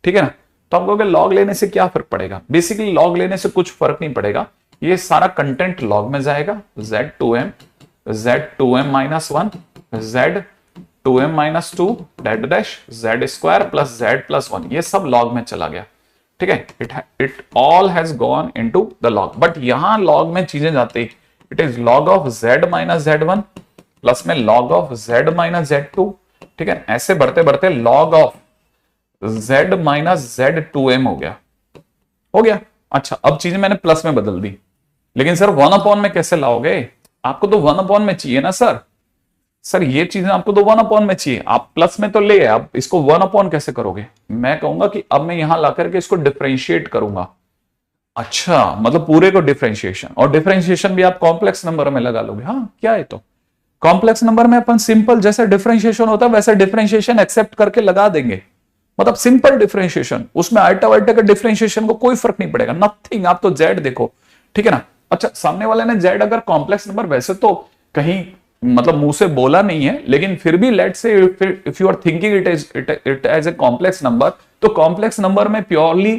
ठीक है ना, तो आप कहोगे लॉग लेने से क्या फर्क पड़ेगा? बेसिकली लॉग लेने से कुछ फर्क नहीं पड़ेगा, ये सारा कंटेंट लॉग में जाएगा। Z2m -1, Z2m -2 that dash Z² plus Z plus 1, ये सब लॉग में चला गया। ठीक है, it all has gone into the log. But यहां लॉग में चीजें जाती, it is log of Z minus Z1 plus में log of Z minus Z2। ठीक है, ऐसे बढ़ते बढ़ते log of Z minus Z2m हो गया। अच्छा, अब चीजें मैंने प्लस में बदल दी, लेकिन सर 1 में कैसे लाओगे? आपको तो 1 में चाहिए ना सर ये चीजें आपको तो 1 में चाहिए, आप प्लस में तो ले, आप इसको 1 कैसे करोगे? मैं कहूंगा कि अब मैं यहां लाकर के इसको डिफरेंशिएट करूंगा। अच्छा, मतलब पूरे को डिफरेंशिएशन, और डिफरेंशिएशन भी आप कॉम्प्लेक्स नंबर में लगा लोगे। हाँ, क्या है, तो कॉम्प्लेक्स नंबर में अपन सिंपल जैसे डिफरेंशिएशन होता है वैसे डिफरेंशिएशन एक्सेप्ट करके लगा देंगे। मतलब सिंपल डिफरेंशिएशन, उसमें आइटा वाइटा का डिफरेंशिएशन को कोई फर्क नहीं पड़ेगा, नथिंग। आप तो जेड देखो, ठीक है ना। अच्छा, सामने वाले ने जेड अगर कॉम्प्लेक्स नंबर, वैसे तो कहीं मतलब मुंह से बोला नहीं है, लेकिन फिर भी let's say if you are thinking it as a complex number, तो कॉम्प्लेक्स नंबर में प्योरली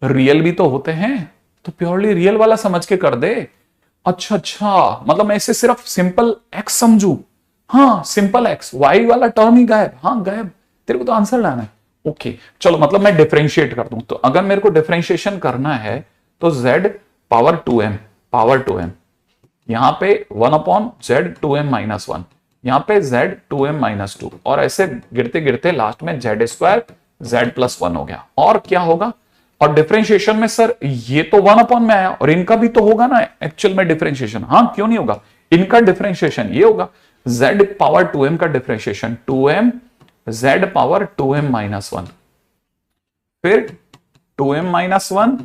रियल भी तो होते हैं, तो प्योरली रियल वाला समझ के कर दे। अच्छा, मतलब मैं इसे सिर्फ सिंपल एक्स समझू? हाँ, सिंपल एक्स, वाई वाला टर्म ही गायब। हाँ, गायब, तेरे को तो आंसर लाना है। ओके, चलो, मतलब मैं डिफरेंशिएट कर दूं, तो अगर मेरे को डिफरेंशिएशन करना है तो z पावर 2m यहां पे 1/Z2m -1, यहां पे Z2m -2, और ऐसे गिरते गिरते लास्ट में Z² Z प्लस 1 हो गया। और क्या होगा? और डिफरेंशिएशन में सर ये तो 1 में आया, और इनका भी तो होगा ना एक्चुअल में डिफरेंशिएशन। हाँ, क्यों नहीं होगा? इनका डिफरेंशिएशन ये होगा, Z पावर 2m का differentiation 2m Z power 2m -1, फिर 2m -1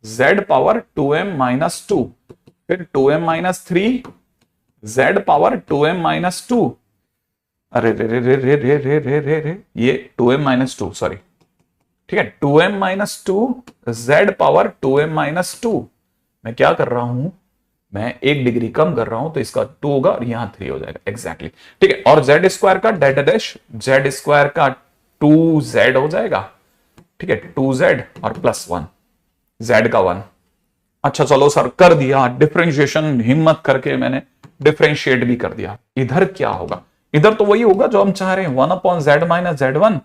Z पावर 2m -2, फिर 2m -3 Z पावर 2m -2। अरे रे रे रे रे रे रे रे रे रे, ये 2m -2, सॉरी, ठीक है, 2m -2 Z पावर 2m -2। मैं क्या कर रहा हूं, मैं 1 डिग्री कम कर रहा हूं, तो इसका 2 होगा और यहां 3 हो जाएगा। एग्जैक्टली, ठीक है। और Z² का डेट डैश Z² का 2Z हो जाएगा, ठीक है, 2Z और प्लस 1, Z का 1। अच्छा, चलो सर, कर दिया डिफरेंशिएशन, हिम्मत करके मैंने डिफरेंशिएट भी कर दिया। इधर क्या होगा? इधर तो वही होगा जो हम चाह रहे हैं, 1/Z माइनस Z1,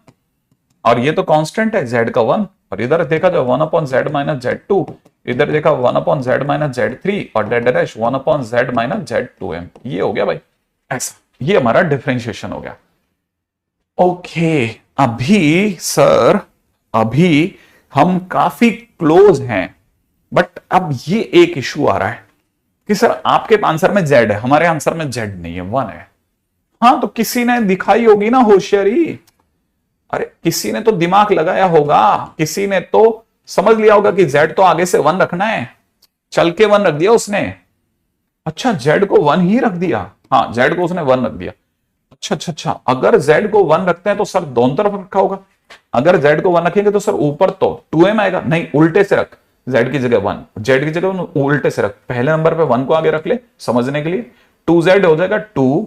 और ये तो कांस्टेंट है Z का 1, और इधर देखा जाए 1/Z माइनस Z2, इधर देखा 1/Z माइनस Z3, और date dash 1/Z minus Z2m। ये हो गया भाई, ऐसा, ये हमारा डिफरेंशिएशन हो गया। ओके, अभी सर, अभी हम काफी क्लोज हैं, बट अब ये एक इशू आ रहा है कि सर आपके आंसर में Z है, हमारे आंसर में Z नहीं है, 1 है। हाँ, तो किसी ने दिखाई होगी ना होशियारी, अरे किसी ने तो दिमाग लगाया होगा, किसी ने तो समझ लिया होगा कि Z तो आगे से 1 रखना है, चल के 1 रख दिया उसने। अच्छा, Z को 1 ही रख दिया। हाँ, Z को उसने 1 रख दिया। अच्छा, अगर Z को 1 रखते हैं तो सर दोनों तरफ रखा होगा। अगर Z को 1 रखेंगे तो सर ऊपर तो 2m आएगा, नहीं उल्टे से रख, Z की जगह 1, Z की जगह उल्टे से रख, पहले नंबर पे 1 को आगे रख ले समझने के लिए, 2Z हो जाएगा 2,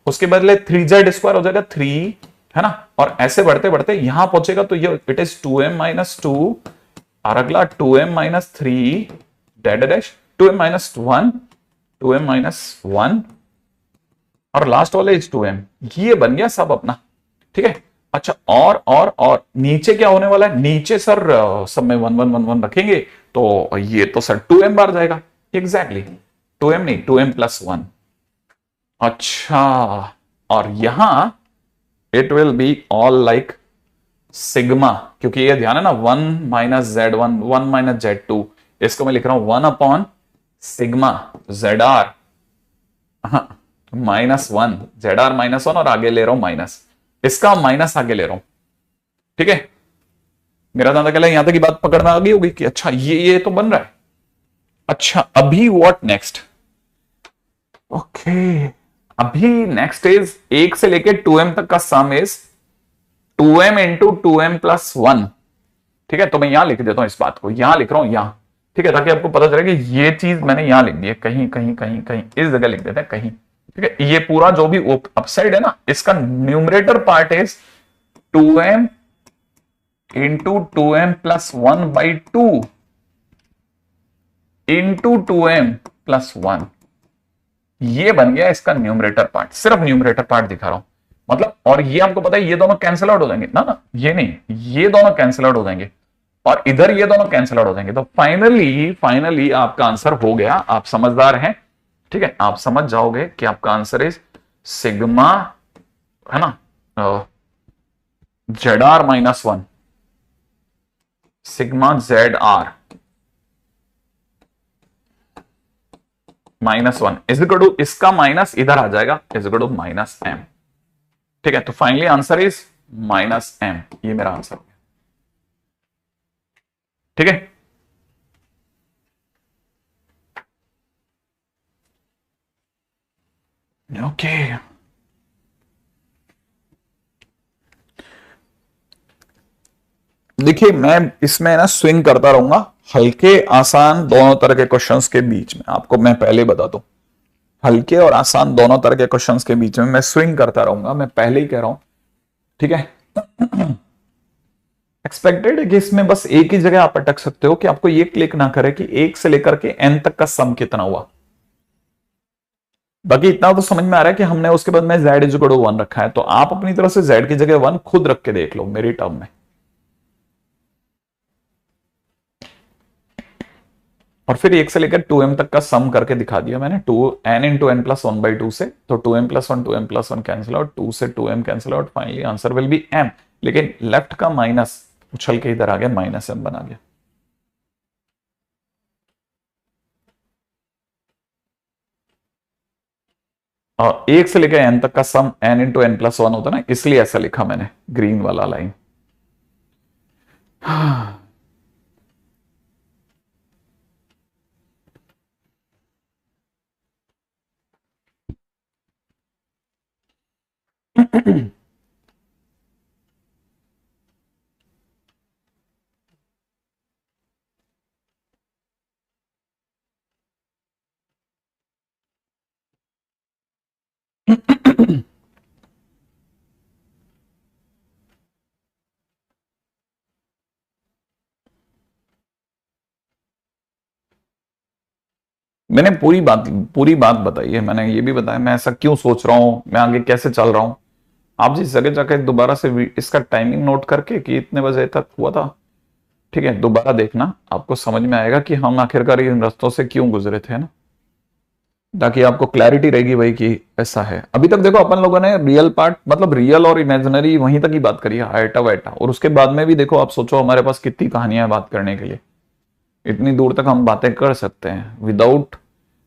उसके बदले 3Z² हो जाएगा 3, है ना। और ऐसे बढ़ते बढ़ते यहां पहुंचेगा तो ये इट इज 2m -2, और अगला 2m -3 date dash 2m -1, 2m -1, और लास्ट वाले इज 2m। ये बन गया सब अपना, ठीक है। अच्छा, और नीचे क्या होने वाला है? नीचे सर सब में 1 1 1 1 रखेंगे तो ये तो सर 2m बार जाएगा। एग्जैक्टली 2m नहीं, 2m + 1, अच्छा, और यहां it will be all like sigma, क्योंकि ये ध्यान है ना, 1 - Z1 1 - Z2, इसको मैं लिख रहा हूं 1/सिग्मा ZR, -1 ZR -1, और आगे ले रहा हूं माइनस, इसका माइनस आगे ले रहा हूं। ठीक है, मेरा दादा कहला यहां तक की बात पकड़ में आ गई होगी कि अच्छा ये तो बन रहा है। अच्छा, अभी व्हाट नेक्स्ट? ओके, अभी नेक्स्ट इज 1 से लेके 2m तक का सम इज 2m इंटू 2m+1। ठीक है, तो मैं यहां लिख देता हूं, इस बात को यहां लिख रहा हूं यहां। ठीक है, ताकि आपको पता चले कि ये चीज मैंने यहां लिख दी है, कहीं कहीं कहीं कहीं इस जगह लिख देते हैं कहीं। ठीक है, ये पूरा जो भी अपसाइड है ना, इसका numerator part is 2m into 2m+1/2 into 2m+1। ये बन गया इसका न्यूमरेटर पार्ट, सिर्फ न्यूमरेटर पार्ट दिखा रहा हूं मतलब। और ये आपको पता है ये दोनों कैंसिल आउट हो जाएंगे ना, ना ये नहीं, ये दोनों कैंसिल आउट हो जाएंगे, और इधर ये दोनों कैंसिल आउट हो जाएंगे। तो फाइनली फाइनली आपका आंसर हो गया। आप समझदार हैं, ठीक है, आप समझ जाओगे कि आपका आंसर इज सिग्मा, है ना, ZR-1, sigma ZR -1 is equal to, इसका माइनस इधर आ जाएगा, इज इक्वल टू -M। ठीक है, तो फाइनली आंसर इज -M, ये मेरा आंसर। ठीक है, ओके। देखिए मैं इसमें ना स्विंग करता रहूंगा, हल्के आसान दोनों तरह के क्वेश्चंस के बीच में, आपको मैं पहले बता दूं, हल्के और आसान दोनों तरह के क्वेश्चंस के बीच में मैं स्विंग करता रहूंगा, मैं पहले ही कह रहा हूं। ठीक है, एक्सपेक्टेड है कि इसमें बस एक ही जगह आप अटक सकते हो कि आपको ये क्लिक ना करे कि 1 से लेकर के n तक का सम कितना हुआ। बाकी इतना तो समझ में आ रहा है कि हमने उसके बाद में z इज इक्वल टू 1 रखा है, तो आप अपनी तरफ से z की जगह 1 खुद रख के देख लो मेरी टर्म में। और फिर 1 से लेकर 2m तक का सम करके दिखा दिया मैंने, 2n इंटू n+1/2 से, तो 2m+1 2m+1 कैंसिल आउट, 2 से 2m cancel out, finally answer will be m। लेकिन लेफ्ट का माइनस उछल के इधर आ गया, -m बना गया। और 1 से लेकर n तक का सम n इंटू n+1 होता ना, इसलिए ऐसा लिखा मैंने ग्रीन वाला लाइन। मैंने पूरी बात बताई है, मैंने ये भी बताया मैं ऐसा क्यों सोच रहा हूं, मैं आगे कैसे चल रहा हूं। आप जिस जगह जाकर दोबारा से इसका टाइमिंग नोट करके कि इतने बजे तक हुआ था, ठीक है, दोबारा देखना, आपको समझ में आएगा कि हम आखिरकार इन रास्तों से क्यों गुजरे थे ना, ताकि आपको क्लैरिटी रहेगी भाई कि ऐसा है। अभी तक देखो अपन लोगों ने रियल पार्ट, मतलब रियल और इमेजिनरी वहीं तक ही बात करी है, आयटा वायटा, और उसके बाद में भी देखो, आप सोचो हमारे पास कितनी कहानियां हैं बात करने के लिए, इतनी दूर तक हम बातें कर सकते हैं without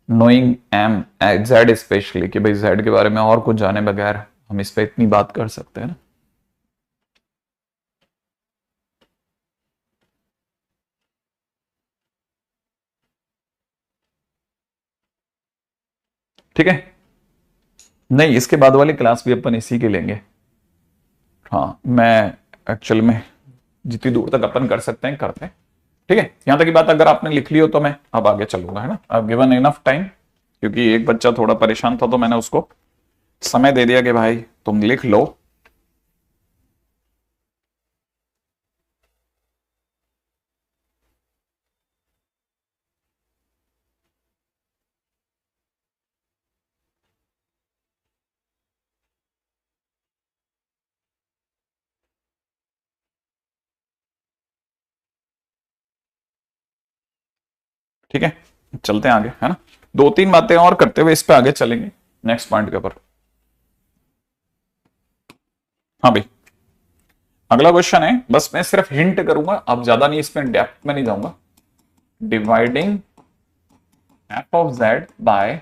knowing m z, specially कि भाई जेड के बारे में और कुछ जाने बगैर हम इस पे इतनी बात कर सकते हैं ना। ठीक है, नहीं इसके बाद वाली क्लास भी अपन इसी के लेंगे। हाँ, मैं एक्चुअल में जितनी दूर तक अपन कर सकते हैं करते हैं। ठीक है, यहां तक की बात अगर आपने लिख ली हो तो मैं अब आगे चलूंगा, है ना। अब गिवन इनफ टाइम, क्योंकि एक बच्चा थोड़ा परेशान था तो मैंने उसको समय दे दिया कि भाई तुम लिख लो। ठीक है, चलते हैं आगे, है ना। 2-3 बातें और करते हुए इस पे आगे चलेंगे। नेक्स्ट पॉइंट के ऊपर। हाँ भाई, अगला क्वेश्चन है, बस मैं सिर्फ हिंट करूंगा, अब ज्यादा नहीं, इसमें डेप्थ में नहीं जाऊंगा। Dividing f of z by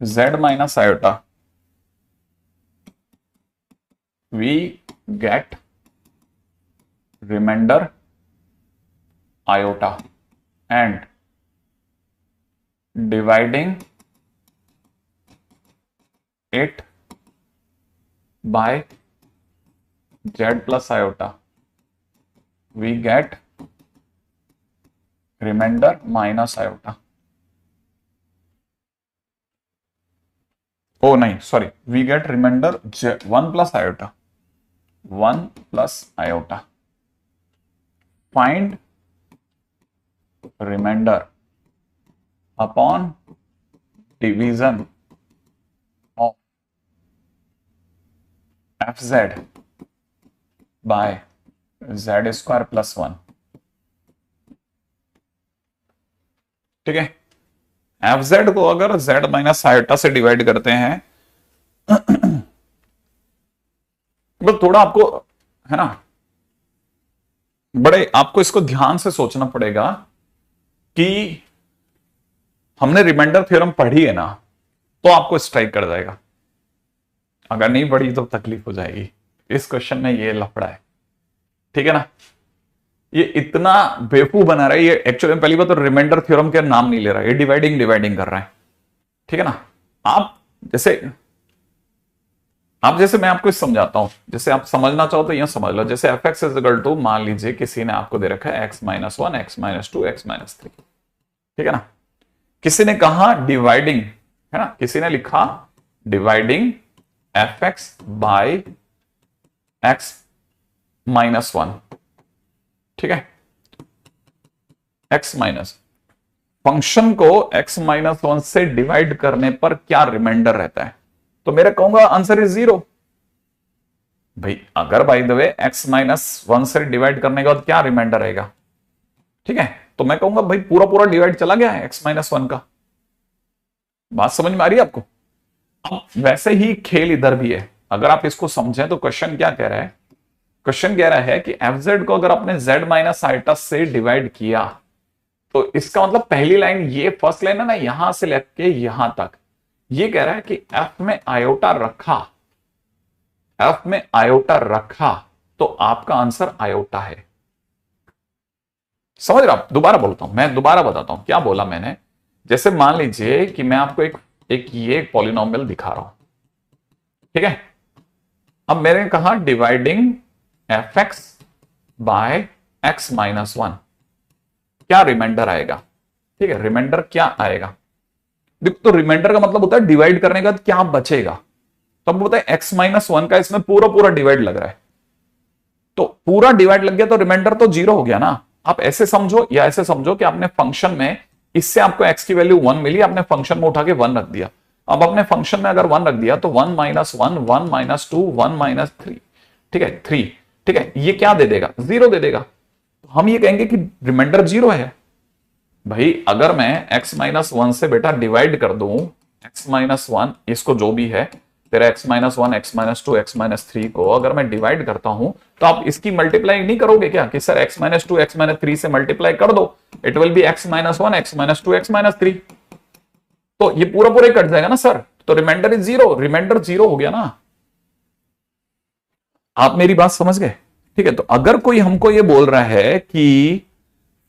z minus iota, we get remainder iota and dividing it by z plus iota, we get remainder minus iota. Oh नहीं, sorry, we get remainder 1 plus iota. 1 plus iota. Find remainder upon division of fz by z square plus 1। ठीक है, f z को अगर z minus iota से divide करते हैं बस थोड़ा आपको है ना, बड़े आपको इसको ध्यान से सोचना पड़ेगा कि हमने रिमाइंडर थ्योरम पढ़ी है ना, तो आपको स्ट्राइक कर जाएगा। अगर नहीं पढ़ी तो तकलीफ हो जाएगी। इस क्वेश्चन में ये लफड़ा है, ठीक है ना। ये इतना बेवकूफ बना रहा है, ये एक्चुअली पहली बात तो रिमाइंडर थ्योरम के नाम नहीं ले रहा है, ये डिवाइडिंग डिवाइडिंग कर रहा है, ठीक है ना। आप जैसे मैं आपको समझाता हूं, जैसे आप समझना चाहो तो यहां समझ लो। जैसे f x is equal to, मान लीजिए किसी ने आपको दे रखा है x minus 1, x minus 2, x minus 3, ठीक है ना। किसी ने कहा डिवाइडिंग, है ना, किसी ने लिखा dividing f x by x minus 1, ठीक है। एक्स माइनस फंक्शन को एक्स माइनस 1 से डिवाइड करने पर क्या रिमाइंडर रहता है, तो मेरा कहूंगा आंसर इज 0 भाई। अगर by the way x minus 1 से डिवाइड करने के बाद क्या रिमाइंडर रहेगा, ठीक है, तो मैं कहूंगा भाई पूरा पूरा डिवाइड चला गया है एक्स माइनस 1 का। बात समझ में आ रही है आपको। अब वैसे ही खेल इधर भी है, अगर आप इसको समझें तो क्वेश्चन क्या कह रहा है, क्वेश्चन कह रहा है कि एफ जेड को अगर आपने जेड माइनस आयोटा से डिवाइड किया, तो इसका मतलब पहली लाइन, ये फर्स्ट लाइन है ना, यहां से लेके यहां तक, ये कह रहा है कि एफ में आयोटा रखा, एफ में आयोटा रखा, तो आपका आंसर आयोटा है। समझ रहे आप। दोबारा बोलता हूं, मैं दोबारा बताता हूं क्या बोला मैंने। जैसे मान लीजिए कि मैं आपको एक पॉलिनोमियल दिखा रहा हूं, ठीक है। अब मैंने कहा dividing f x by x minus 1, क्या रिमाइंडर आएगा, ठीक है। रिमाइंडर क्या आएगा, तो रिमाइंडर का मतलब होता है डिवाइड करने का क्या बचेगा। तो अब बताए एक्स माइनस 1 का इसमें पूरा पूरा डिवाइड लग रहा है, तो पूरा डिवाइड लग गया तो रिमाइंडर तो 0 हो गया ना। आप ऐसे समझो या ऐसे समझो कि आपने फंक्शन में, इससे आपको एक्स की वैल्यू 1 मिली, आपने फंक्शन में उठा के 1 रख दिया। अब अपने फंक्शन में अगर 1 रख दिया तो 1 माइनस 1, 1 माइनस 2, 1 माइनस 3, ठीक है, 3, ठीक है। ये क्या दे देगा, 0 दे देगा। तो हम ये कहेंगे कि रिमाइंडर 0 है भाई। अगर मैं x माइनस 1 से बेटा डिवाइड कर दूं x माइनस 1, इसको जो भी है तेरा x minus 1, x minus 2, x minus 3 को अगर मैं डिवाइड करता हूं, तो आप इसकी मल्टीप्लाई नहीं करोगे क्या कि sir x minus 2, x minus 3 से मल्टीप्लाई कर दो, it will B x minus 1, x minus 2, x minus 3, तो ये पूरा पूरा कट जाएगा ना सर। तो रिमाइंडर इज 0, रिमाइंडर 0 हो गया ना। आप मेरी बात समझ गए, ठीक है। तो अगर कोई हमको ये बोल रहा है कि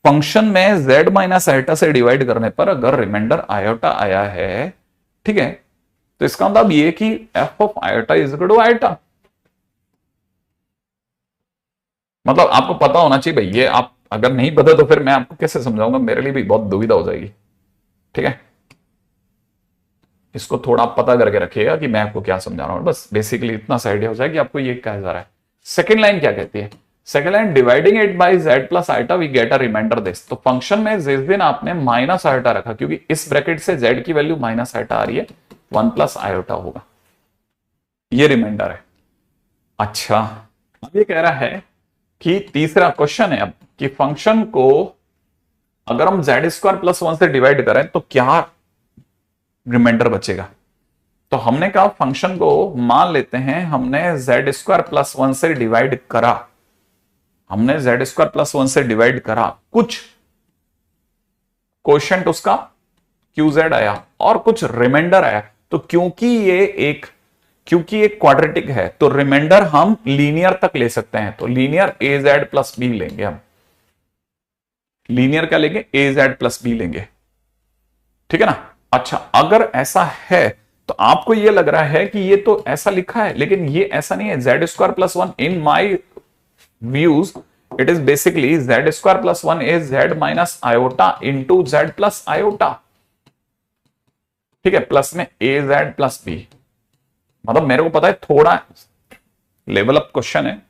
फंक्शन में z माइनस आयोटा से डिवाइड करने पर अगर रिमाइंडर आयोटा आया है, ठीक है, तो इसका मतलब ये कि f of iota is equal to iota. मतलब आपको पता होना चाहिए भाई, ये आप अगर नहीं पता तो फिर मैं आपको कैसे समझाऊंगा, मेरे लिए भी बहुत दुविधा हो जाएगी, ठीक है। इसको थोड़ा आप पता करके रखिएगा कि मैं आपको क्या समझा रहा हूं, बस बेसिकली इतना सा आइडिया हो जाए कि आपको ये कहा जा रहा है। सेकेंड लाइन क्या कहती है, second line dividing it by z plus iota we get a remainder this. तो फंक्शन में जिस दिन आपने माइनस आयोटा रखा, क्योंकि इस ब्रैकेट से z की वैल्यू माइनस आयोटा आ रही है, 1 प्लस आयोटा होगा, ये रिमाइंडर है। अच्छा, अब ये कह रहा है कि तीसरा क्वेश्चन है अब कि फंक्शन को अगर हम z स्क्वायर प्लस 1 से डिवाइड करें तो क्या रिमाइंडर बचेगा। तो हमने कहा फंक्शन को मान लेते हैं हमने z² + 1 से डिवाइड करा, हमने z² + 1 से डिवाइड करा, कुछ क्वोशिएंट उसका QZ आया और कुछ रिमाइंडर आया। तो क्योंकि ये क्वाड्रेटिक है तो रिमाइंडर हम लीनियर तक ले सकते हैं, तो लीनियर AZ + B लेंगे हम, लीनियर क्या लेंगे, AZ + B लेंगे, ठीक है ना। अच्छा, अगर ऐसा है तो आपको ये लग रहा है कि ये तो ऐसा लिखा है, लेकिन ये ऐसा नहीं है। z² + 1 in my views it is basically z² + 1 is z - iota into z + iota, ठीक है, प्लस में AZ + B। मतलब मेरे को पता है थोड़ा लेवल अप क्वेश्चन है,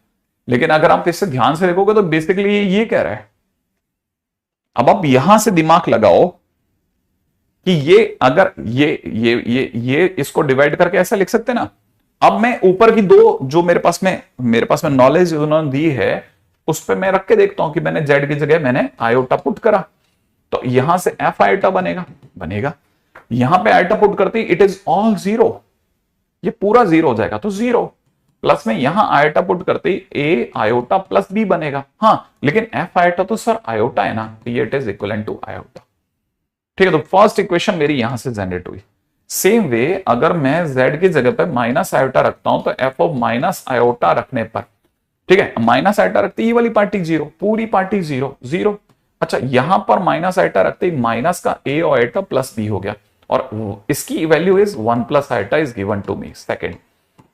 लेकिन अगर आप इसे ध्यान से देखोगे तो बेसिकली ये कह रहा है। अब आप यहां से दिमाग लगाओ कि ये अगर ये इसको डिवाइड करके ऐसा लिख सकते ना। अब मैं ऊपर की दो जो मेरे पास में नॉलेज उन्होंने दी है उस पर मैं रख के देखता हूं कि मैंने z की जगह मैंने आयोटा पुट करा, तो यहां से f आयोटा बनेगा, यहां पे आयोटा पुट करती इट इज ऑल 0, ये पूरा 0 हो जाएगा, तो 0 प्लस में यहां आयोटा पुट करते ही a आयोटा + b बनेगा। हाँ, लेकिन f आयोटा तो सर आयोटा है ना, तो ये it is equivalent to iota, ठीक है। तो फर्स्ट इक्वेशन मेरी यहां से जनरेट हुई। सेम वे अगर मैं z की जगह पे माइनस आयोटा रखता हूं तो f ऑफ माइनस आयोटा रखने पर, ठीक है, माइनस आयोटा रखते ये वाली पार्टी 0, पूरी पार्टी 0। अच्छा, यहां पर माइनस आयोटा रखते ही माइनस का a और आयोटा + b हो गया, और इसकी value is 1 + iota is given to me second.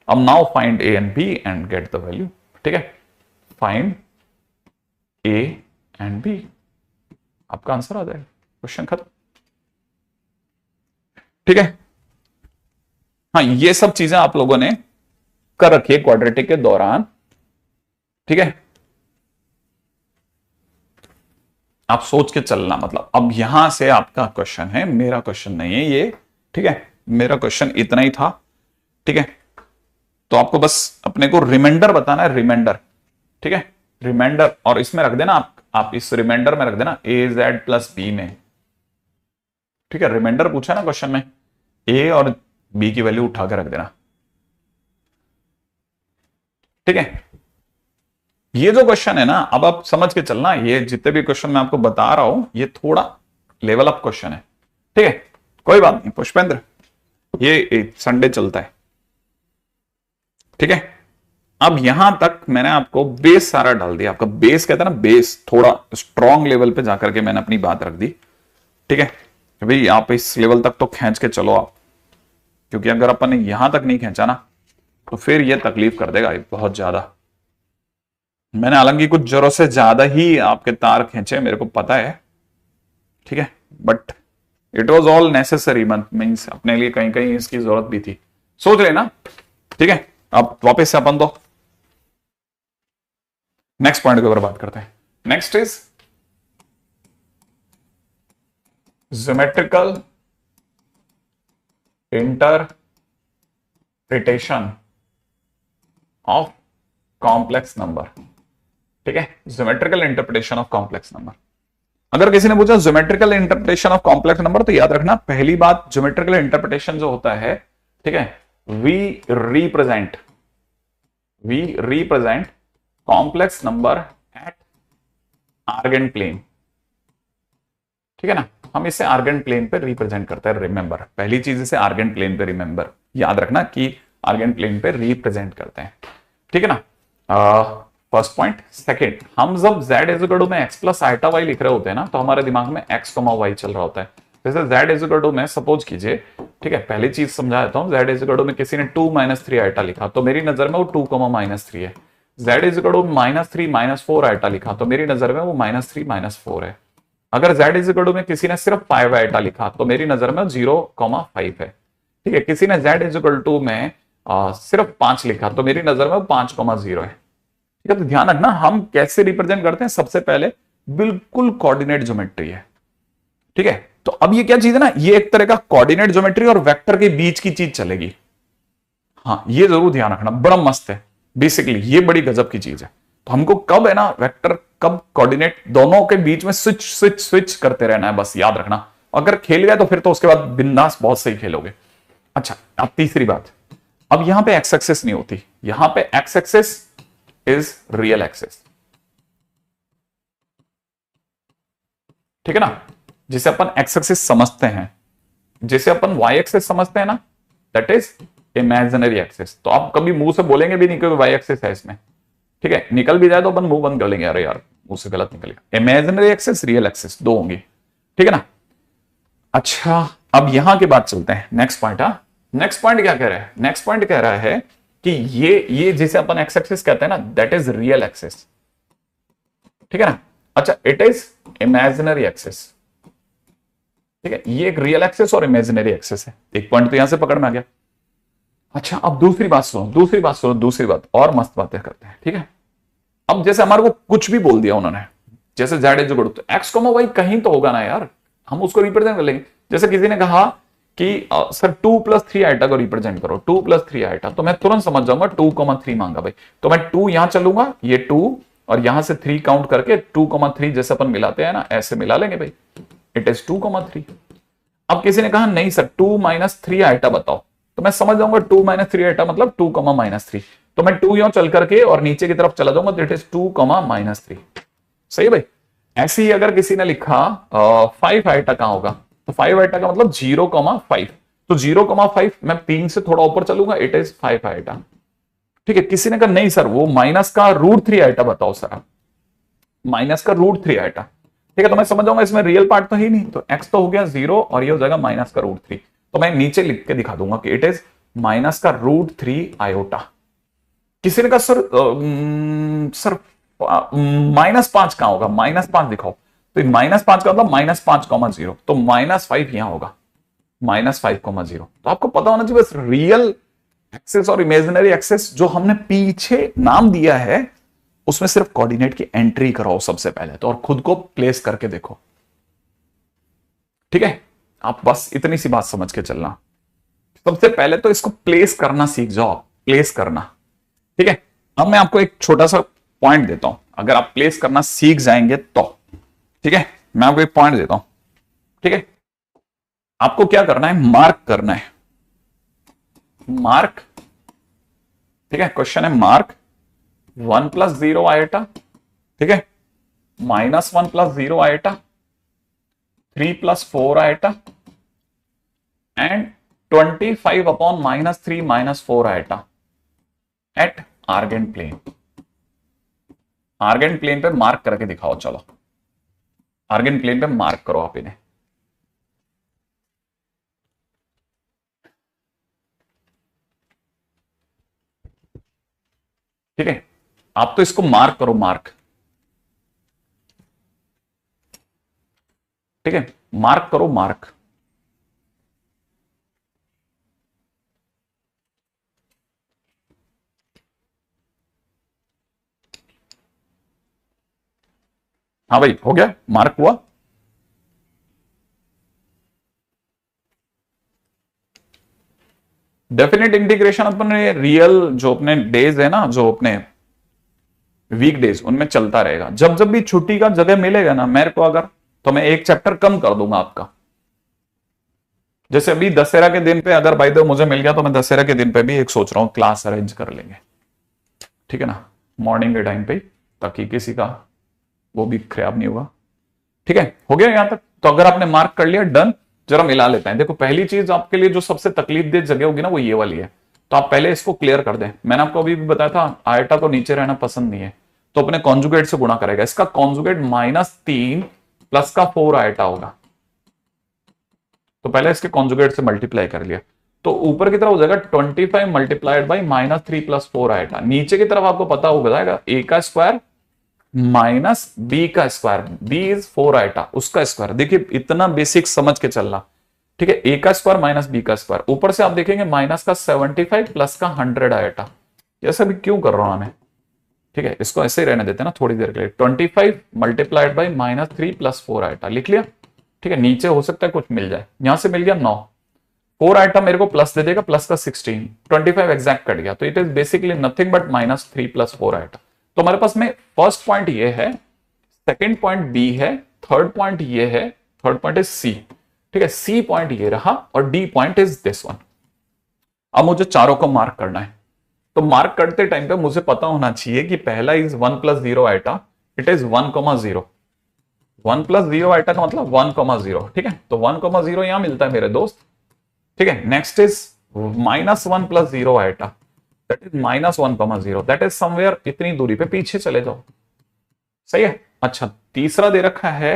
अब now find a and b and get the value, ठीक है, फाइंड a एंड b, आपका आंसर आ जाएगा, क्वेश्चन खत्म, ठीक है। हाँ, ये सब चीजें आप लोगों ने कर रखी है क्वाड्रेटिक के दौरान, ठीक है। आप सोच के चलना, मतलब अब यहां से आपका क्वेश्चन है, मेरा क्वेश्चन नहीं है ये, ठीक है, मेरा क्वेश्चन इतना ही था, ठीक है। तो आपको बस अपने को रिमाइंडर बताना है, रिमाइंडर, ठीक है, रिमाइंडर, और इसमें रख देना आप इस रिमाइंडर में रख देना AZ + B में, ठीक है। रिमाइंडर पूछा ना क्वेश्चन में, A और B की वैल्यू उठा के रख देना, ठीक है। ये जो क्वेश्चन है ना, अब आप समझ के चलना, ये जितने भी क्वेश्चन मैं आपको बता रहा हूं ये थोड़ा लेवल अप क्वेश्चन है, ठीक है, कोई बात नहीं पुष्पेंद्र, ये संडे चलता है, ठीक है। अब यहां तक मैंने आपको बेस सारा डाल दिया, आपका बेस कहता है ना, बेस थोड़ा स्ट्रॉन्ग लेवल पे जाकर के मैंने अपनी बात रख दी, ठीक है। भाई आप इस लेवल तक तो खींच के चलो आप, क्योंकि अगर अपन ने यहां तक नहीं खींचा ना तो फिर ये तकलीफ कर देगा बहुत ज्यादा। मैंने हालांकि कुछ जोरों से ज्यादा ही आपके तार खींचे, मेरे को पता है, ठीक है, but it was all necessary, means अपने लिए कहीं कहीं इसकी जरूरत भी थी, सोच लेना, ठीक है। अब वापस से अपन तो नेक्स्ट पॉइंट के ऊपर बात करते हैं। Next is geometrical interpretation of complex number, ठीक है, geometrical interpretation of complex number. अगर किसी ने पूछा geometrical interpretation of complex number, तो याद रखना पहली बात, ज्योमेट्रिकल इंटरप्रिटेशन जो होता है, ठीक है, we represent complex number at Argand plane, ठीक है ना, हम इसे आर्गेन प्लेन पे रिप्रेजेंट करते हैं। रिमेंबर, पहली चीज इसे आर्गेन प्लेन पे रिमेंबर याद रखना कि आर्गेन प्लेन पे रिप्रेजेंट करते हैं, ठीक है ना। First point. सेकंड, हम जब z इक्वल में x + आइटा y लिख रहे होते हैं ना, तो हमारे दिमाग में x, y चल रहा होता है। जैसे z इक्वल में सपोज कीजिए, ठीक है, पहली चीज समझा देता हूं, z इक्वल में किसी ने 2 - 3 आइटा लिखा तो मेरी नजर में वो 2, -3 है। z इक्वल -3 - 4 आइटा लिखा तो मेरी नजर में वो -3 - 4 है। अगर z इक्वल में किसी ने सिर्फ 5 आइटा लिखा तो मेरी नजर में 0, 5 है, ठीक है। किसी ने z इक्वल में सिर्फ 5 लिखा तो मेरी नजर में 5, 0 है, ठीक है। तो ध्यान रखना हम कैसे रिप्रेजेंट करते हैं, सबसे पहले बिल्कुल कोऑर्डिनेट ज्योमेट्री है, ठीक है। तो अब ये क्या चीज है ना, ये एक तरह का कोऑर्डिनेट ज्योमेट्री और वेक्टर के बीच की चीज चलेगी, हाँ ये जरूर ध्यान रखना, बड़ा मस्त है, बेसिकली ये बड़ी गजब की चीज है। तो हमको कब है ना वेक्टर कब कोऑर्डिनेट दोनों के बीच में स्विच करते रहना है, बस याद रखना। अगर खेल गए तो फिर तो उसके बाद बिंदास बहुत सही खेलोगे, अच्छा, अब तीसरी बात, अब यहां पे एक्स एक्सेस नहीं होती, यहां पे x axis is real axis, ठीक है ना। जिसे अपन एक्स एक्सेस समझते हैं, जिसे अपन वाई एक्सेस समझते हैं ना, दैट इज इमेजिनरी एक्सेस। तो आप कभी मुंह से बोलेंगे भी नहीं कि वाई एक्सेस है इसमें, ठीक है। निकल भी जाए तो अपन मुंह बंद कर लेंगे, अरे यार मुंह से गलत निकलेगा। इमेजिनरी एक्सेस, रियल एक्सेस, दो होंगी, ठीक है ना। अच्छा, अब यहां की बात चलते हैं, नेक्स्ट पॉइंट। नेक्स्ट पॉइंट क्या कह रहा है? नेक्स्ट पॉइंट कह रहा है कि ये जिसे अपन एक्स एक्सिस कहते हैं ना, दैट इज रियल एक्सेस, ठीक है ना। अच्छा, इट इज इमेजिनरी एक्सेस, ठीक है। ये एक रियल एक्सेस और इमेजिनरी एक्सेस है, एक पॉइंट तो यहां से पकड़ में आ गया। अच्छा, अब दूसरी बात सुनो, दूसरी बात सुनो, दूसरी बात और मस्त बातें करते हैं, ठीक है। अब जैसे हमारे को कुछ भी बोल दिया उन्होंने, जैसे z is equal to x comma y, कहीं तो होगा ना यार, हम उसको रिप्रेजेंट कर लेंगे। जैसे किसी ने कहा कि सर 2+3 आइटा को रिप्रेजेंट करो, 2+3 आइटा, तो मैं तुरंत समझ जाऊंगा 2,3 मांगा भाई, तो मैं 2 यहां चलूंगा, ये 2 और यहां से 3 काउंट करके 2,3 जैसे अपन मिलाते हैं ना, ऐसे मिला लेंगे भाई, इट इज 2,3। अब किसी ने कहा नहीं सर 2-3 आइटा बताओ, तो मैं समझ जाऊंगा 2-3 आइटा मतलब 2,-3, तो मैं 2 यहां चल करके और नीचे की तरफ चला जाऊंगा, तो इट इज 2,-3। सही है भाई। ऐसे ही अगर किसी ने लिखा 5 आइटा कहां होगा, तो 5 आइटा का मतलब 0,5, तो 0,5 मैं 3 से थोड़ा ऊपर चलूंगा, इट इज 5 आइटा, ठीक है। किसी ने कहा नहीं सर वो माइनस का √3 आइटा बताओ सर, माइनस का √3 आइटा, ठीक है। तो मैं समझ जाऊंगा इसमें रियल पार्ट तो ही नहीं, तो x तो हो गया 0 और ये हो जाएगा माइनस का √3, तो मैं नीचे लिख के दिखा दूंगा कि इट इज माइनस का √3 आयोटा। किसी ने कहा सर -5 कहां होगा, -5 दिखाओ, तो -5 का मतलब -5,0, तो -5 यहां होगा, -5,0। तो आपको पता होना चाहिए बस रियल एक्सेस और इमेजिनरी एक्सेस जो हमने पीछे नाम दिया है, उसमें सिर्फ कोऑर्डिनेट की एंट्री कराओ सबसे पहले तो, और खुद को प्लेस करके देखो, ठीक है। आप बस इतनी सी बात समझ के चलना, सबसे पहले तो इसको प्लेस करना सीख जाओ, प्लेस करना, ठीक है। अब मैं आपको एक छोटा सा पॉइंट देता हूं, अगर आप प्लेस करना सीख जाएंगे तो, ठीक है। मैं आपको एक पॉइंट देता हूं, ठीक है। आपको क्या करना है, मार्क करना है, मार्क, ठीक है। क्वेश्चन है मार्क 1+0 आइटा, ठीक है, -1+0 iota, 3+4 iota and 25/-3 - 4 iota at Argand plane. Argand plane पे मार्क करके दिखाओ, चलो आर्गेंट प्लेन पे मार्क करो आप इन्हें, ठीक है। आप तो इसको मार्क करो, मार्क, ठीक है, मार्क करो, मार्क। हाँ भाई हो गया, मार्क हुआ। डेफिनेट इंटीग्रेशन अपने रियल जो अपने डेज है ना, जो अपने वीक डेज, उनमें चलता रहेगा। जब जब भी छुट्टी का जगह मिलेगा ना मेरे को अगर, तो मैं एक चैप्टर कम कर दूंगा आपका। जैसे अभी दशहरा के दिन पे अगर भाई दो मुझे मिल गया, तो मैं दशहरा के दिन पे भी एक सोच रहा हूं क्लास अरेंज कर लेंगे, ठीक है ना, मॉर्निंग के टाइम पे, ताकि किसी का वो भी खराब नहीं होगा, ठीक है। हो गया यहां तक, तो अगर आपने मार्क कर लिया, डन। जरा मिला लेते हैं। देखो पहली चीज आपके लिए जो सबसे तकलीफ दे जगह होगी ना, वो ये वाली है, तो आप पहले इसको क्लियर कर दें। मैंने आपको अभी भी बताया था आयटा को नीचे रहना पसंद नहीं है, तो अपने कॉन्जुगेट से गुणा करेगा। इसका कॉन्जुगेट -3 प्लस का 4 आयटा होगा, तो पहले इसके कॉन्जुगेट से मल्टीप्लाई कर लिया, तो ऊपर की तरफ हो जाएगा 25 मल्टीप्लाइड बाई -3 + 4 आयटा। नीचे की तरफ आपको पता हो जाएगा a का स्क्वायर माइनस बी का स्क्वायर, बी इज 4 आइटा, उसका स्क्वायर। देखिए इतना बेसिक समझ के चलना, ठीक है। ए का स्क्वायर माइनस बी का स्क्वायर, ऊपर से आप देखेंगे माइनस का 75 प्लस का 100 आइटा। ऐसा भी क्यों कर रहा हूं मैं, ठीक है, इसको ऐसे ही रहने देते हैं ना थोड़ी देर के लिए। 25 मल्टीप्लाइड बाई -3 + 4 आइटा लिख लिया, ठीक है। नीचे हो सकता है कुछ मिल जाए, यहां से मिल गया 9, 4 आइटा मेरे को प्लस दे देगा, प्लस का 16, 25 एग्जैक्ट कट गया, तो it is basically nothing but -3 + 4 iota. तो हमारे पास में फर्स्ट पॉइंट ये है, सेकंड पॉइंट बी है, थर्ड पॉइंट ये है, थर्ड पॉइंट इज सी, ठीक है। सी पॉइंट ये रहा और D point is this one, अब मुझे चारों को मार्क करना है, तो मार्क करते टाइम पे मुझे पता होना चाहिए कि पहला is 1 + 0 iota, it is 1,0। 1 + 0 iota का मतलब 1,0, ठीक है। तो 1,0 यहां मिलता है मेरे दोस्त, ठीक है। Next is -1 + 0 iota, that is -1,0, that is somewhere इतनी दूरी पे पीछे चले जाओ, सही है। अच्छा, तीसरा दे रखा है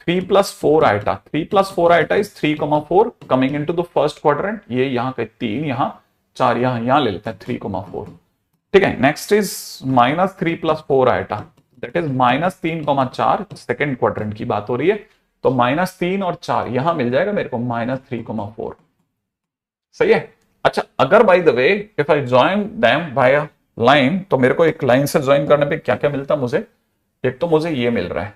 3 + 4 iota, 3 + 4 iota is 3,4 coming into the first quadrant, ये यहां के 3, यहां 4, यहां ले लेते हैं 3,4, ठीक है। Next is -3 + 4 iota, that is -3,4, second quadrant की बात हो रही है, तो -3 और 4 यहां मिल जाएगा मेरे को -3,4, सही है। अच्छा, अगर by the way if I join them by a line, तो मेरे को एक लाइन से ज्वाइन करने पे क्या क्या मिलता मुझे, एक तो मुझे ये मिल रहा है,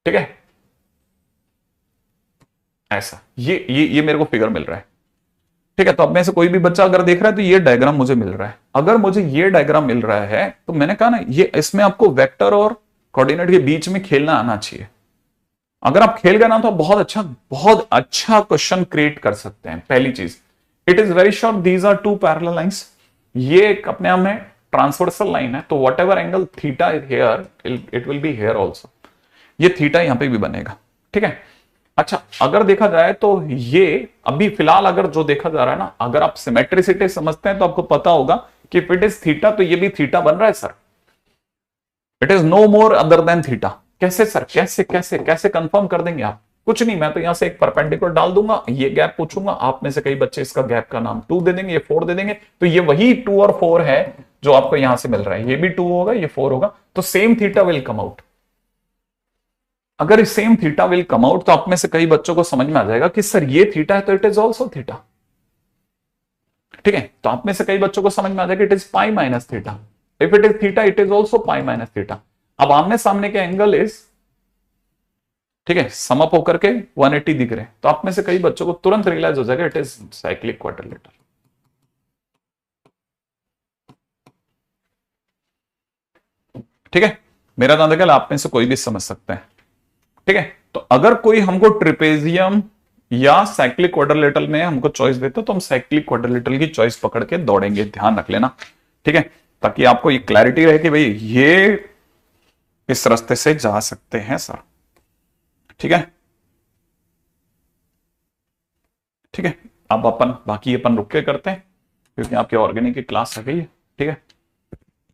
ठीक है, ऐसा ये मेरे को फिगर मिल रहा है, ठीक है। तो अब में से कोई भी बच्चा अगर देख रहा है तो ये डायग्राम मुझे मिल रहा है। अगर मुझे ये डायग्राम मिल रहा है तो मैंने कहा ना, ये इसमें आपको वेक्टर और कोऑर्डिनेट के बीच में खेलना आना चाहिए। अगर आप खेल गए ना तो बहुत अच्छा क्वेश्चन क्रिएट कर सकते हैं। पहली चीज, it is very short, these are 2 parallel lines, ये एक अपने आप में ट्रांसवर्सल लाइन है, तो whatever angle theta is here it will be here also, ये थीटा यहां पे भी बनेगा, ठीक है। अच्छा, अगर देखा जाए तो ये अभी फिलहाल अगर जो देखा जा रहा है ना, अगर आप सिमेट्रिसिटी समझते हैं तो आपको पता होगा कि इफ इट इज थीटा तो ये भी थीटा बन रहा है sir, it is no more other than theta. कैसे सर, कैसे कैसे कैसे कंफर्म कर देंगे आप? कुछ नहीं, मैं तो यहां से एक परपेंडिकुलर डाल दूंगा, ये गैप पूछूंगा, आप में से कई बच्चे इसका गैप का नाम 2 दे देंगे, ये 4 दे देंगे, तो ये वही 2 और 4 है जो आपको यहां से मिल रहा है, ये भी 2 होगा, ये 4 होगा, तो same theta will come out. अगर इस same theta will come out तो आप में से कई बच्चों को समझ में आ जाएगा कि सर ये थीटा है तो इट इज ऑल्सो थीटा, ठीक है। तो आप में से कई बच्चों को समझ में आ जाएगा it is pi minus theta, if it is theta it is also pi minus theta. अब आमने सामने के एंगल इज, ठीक है, सम अप होकर के 180 दिख रहे हैं, तो आप में से कई बच्चों को तुरंत रियलाइज हो जाएगा इट इज साइक्लिक क्वाड्रिलेटरल, ठीक है। मेरा नाम देखा, आप में से कोई भी समझ सकता है, ठीक है। तो अगर कोई हमको ट्रिपेजियम या साइक्लिक क्वाड्रिलेटरल में हमको चॉइस देता तो हम साइक्लिक क्वाड्रिलेटरल की चॉइस पकड़ के दौड़ेंगे, ध्यान रख लेना, ठीक है, ताकि आपको ये क्लैरिटी रहे कि भाई ये इस रास्ते से जा सकते हैं सर, ठीक है, ठीक है। अब अपन बाकी अपन रुक के करते हैं क्योंकि आपके ऑर्गेनिक की क्लास आ गई है, ठीक है।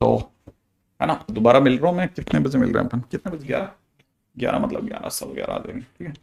तो है ना, दोबारा मिल रहा हूं मैं, कितने बजे मिल रहे हैं अपन, कितने बजे, 11 मतलब 11 सवा 11 आ जाएंगे, ठीक है।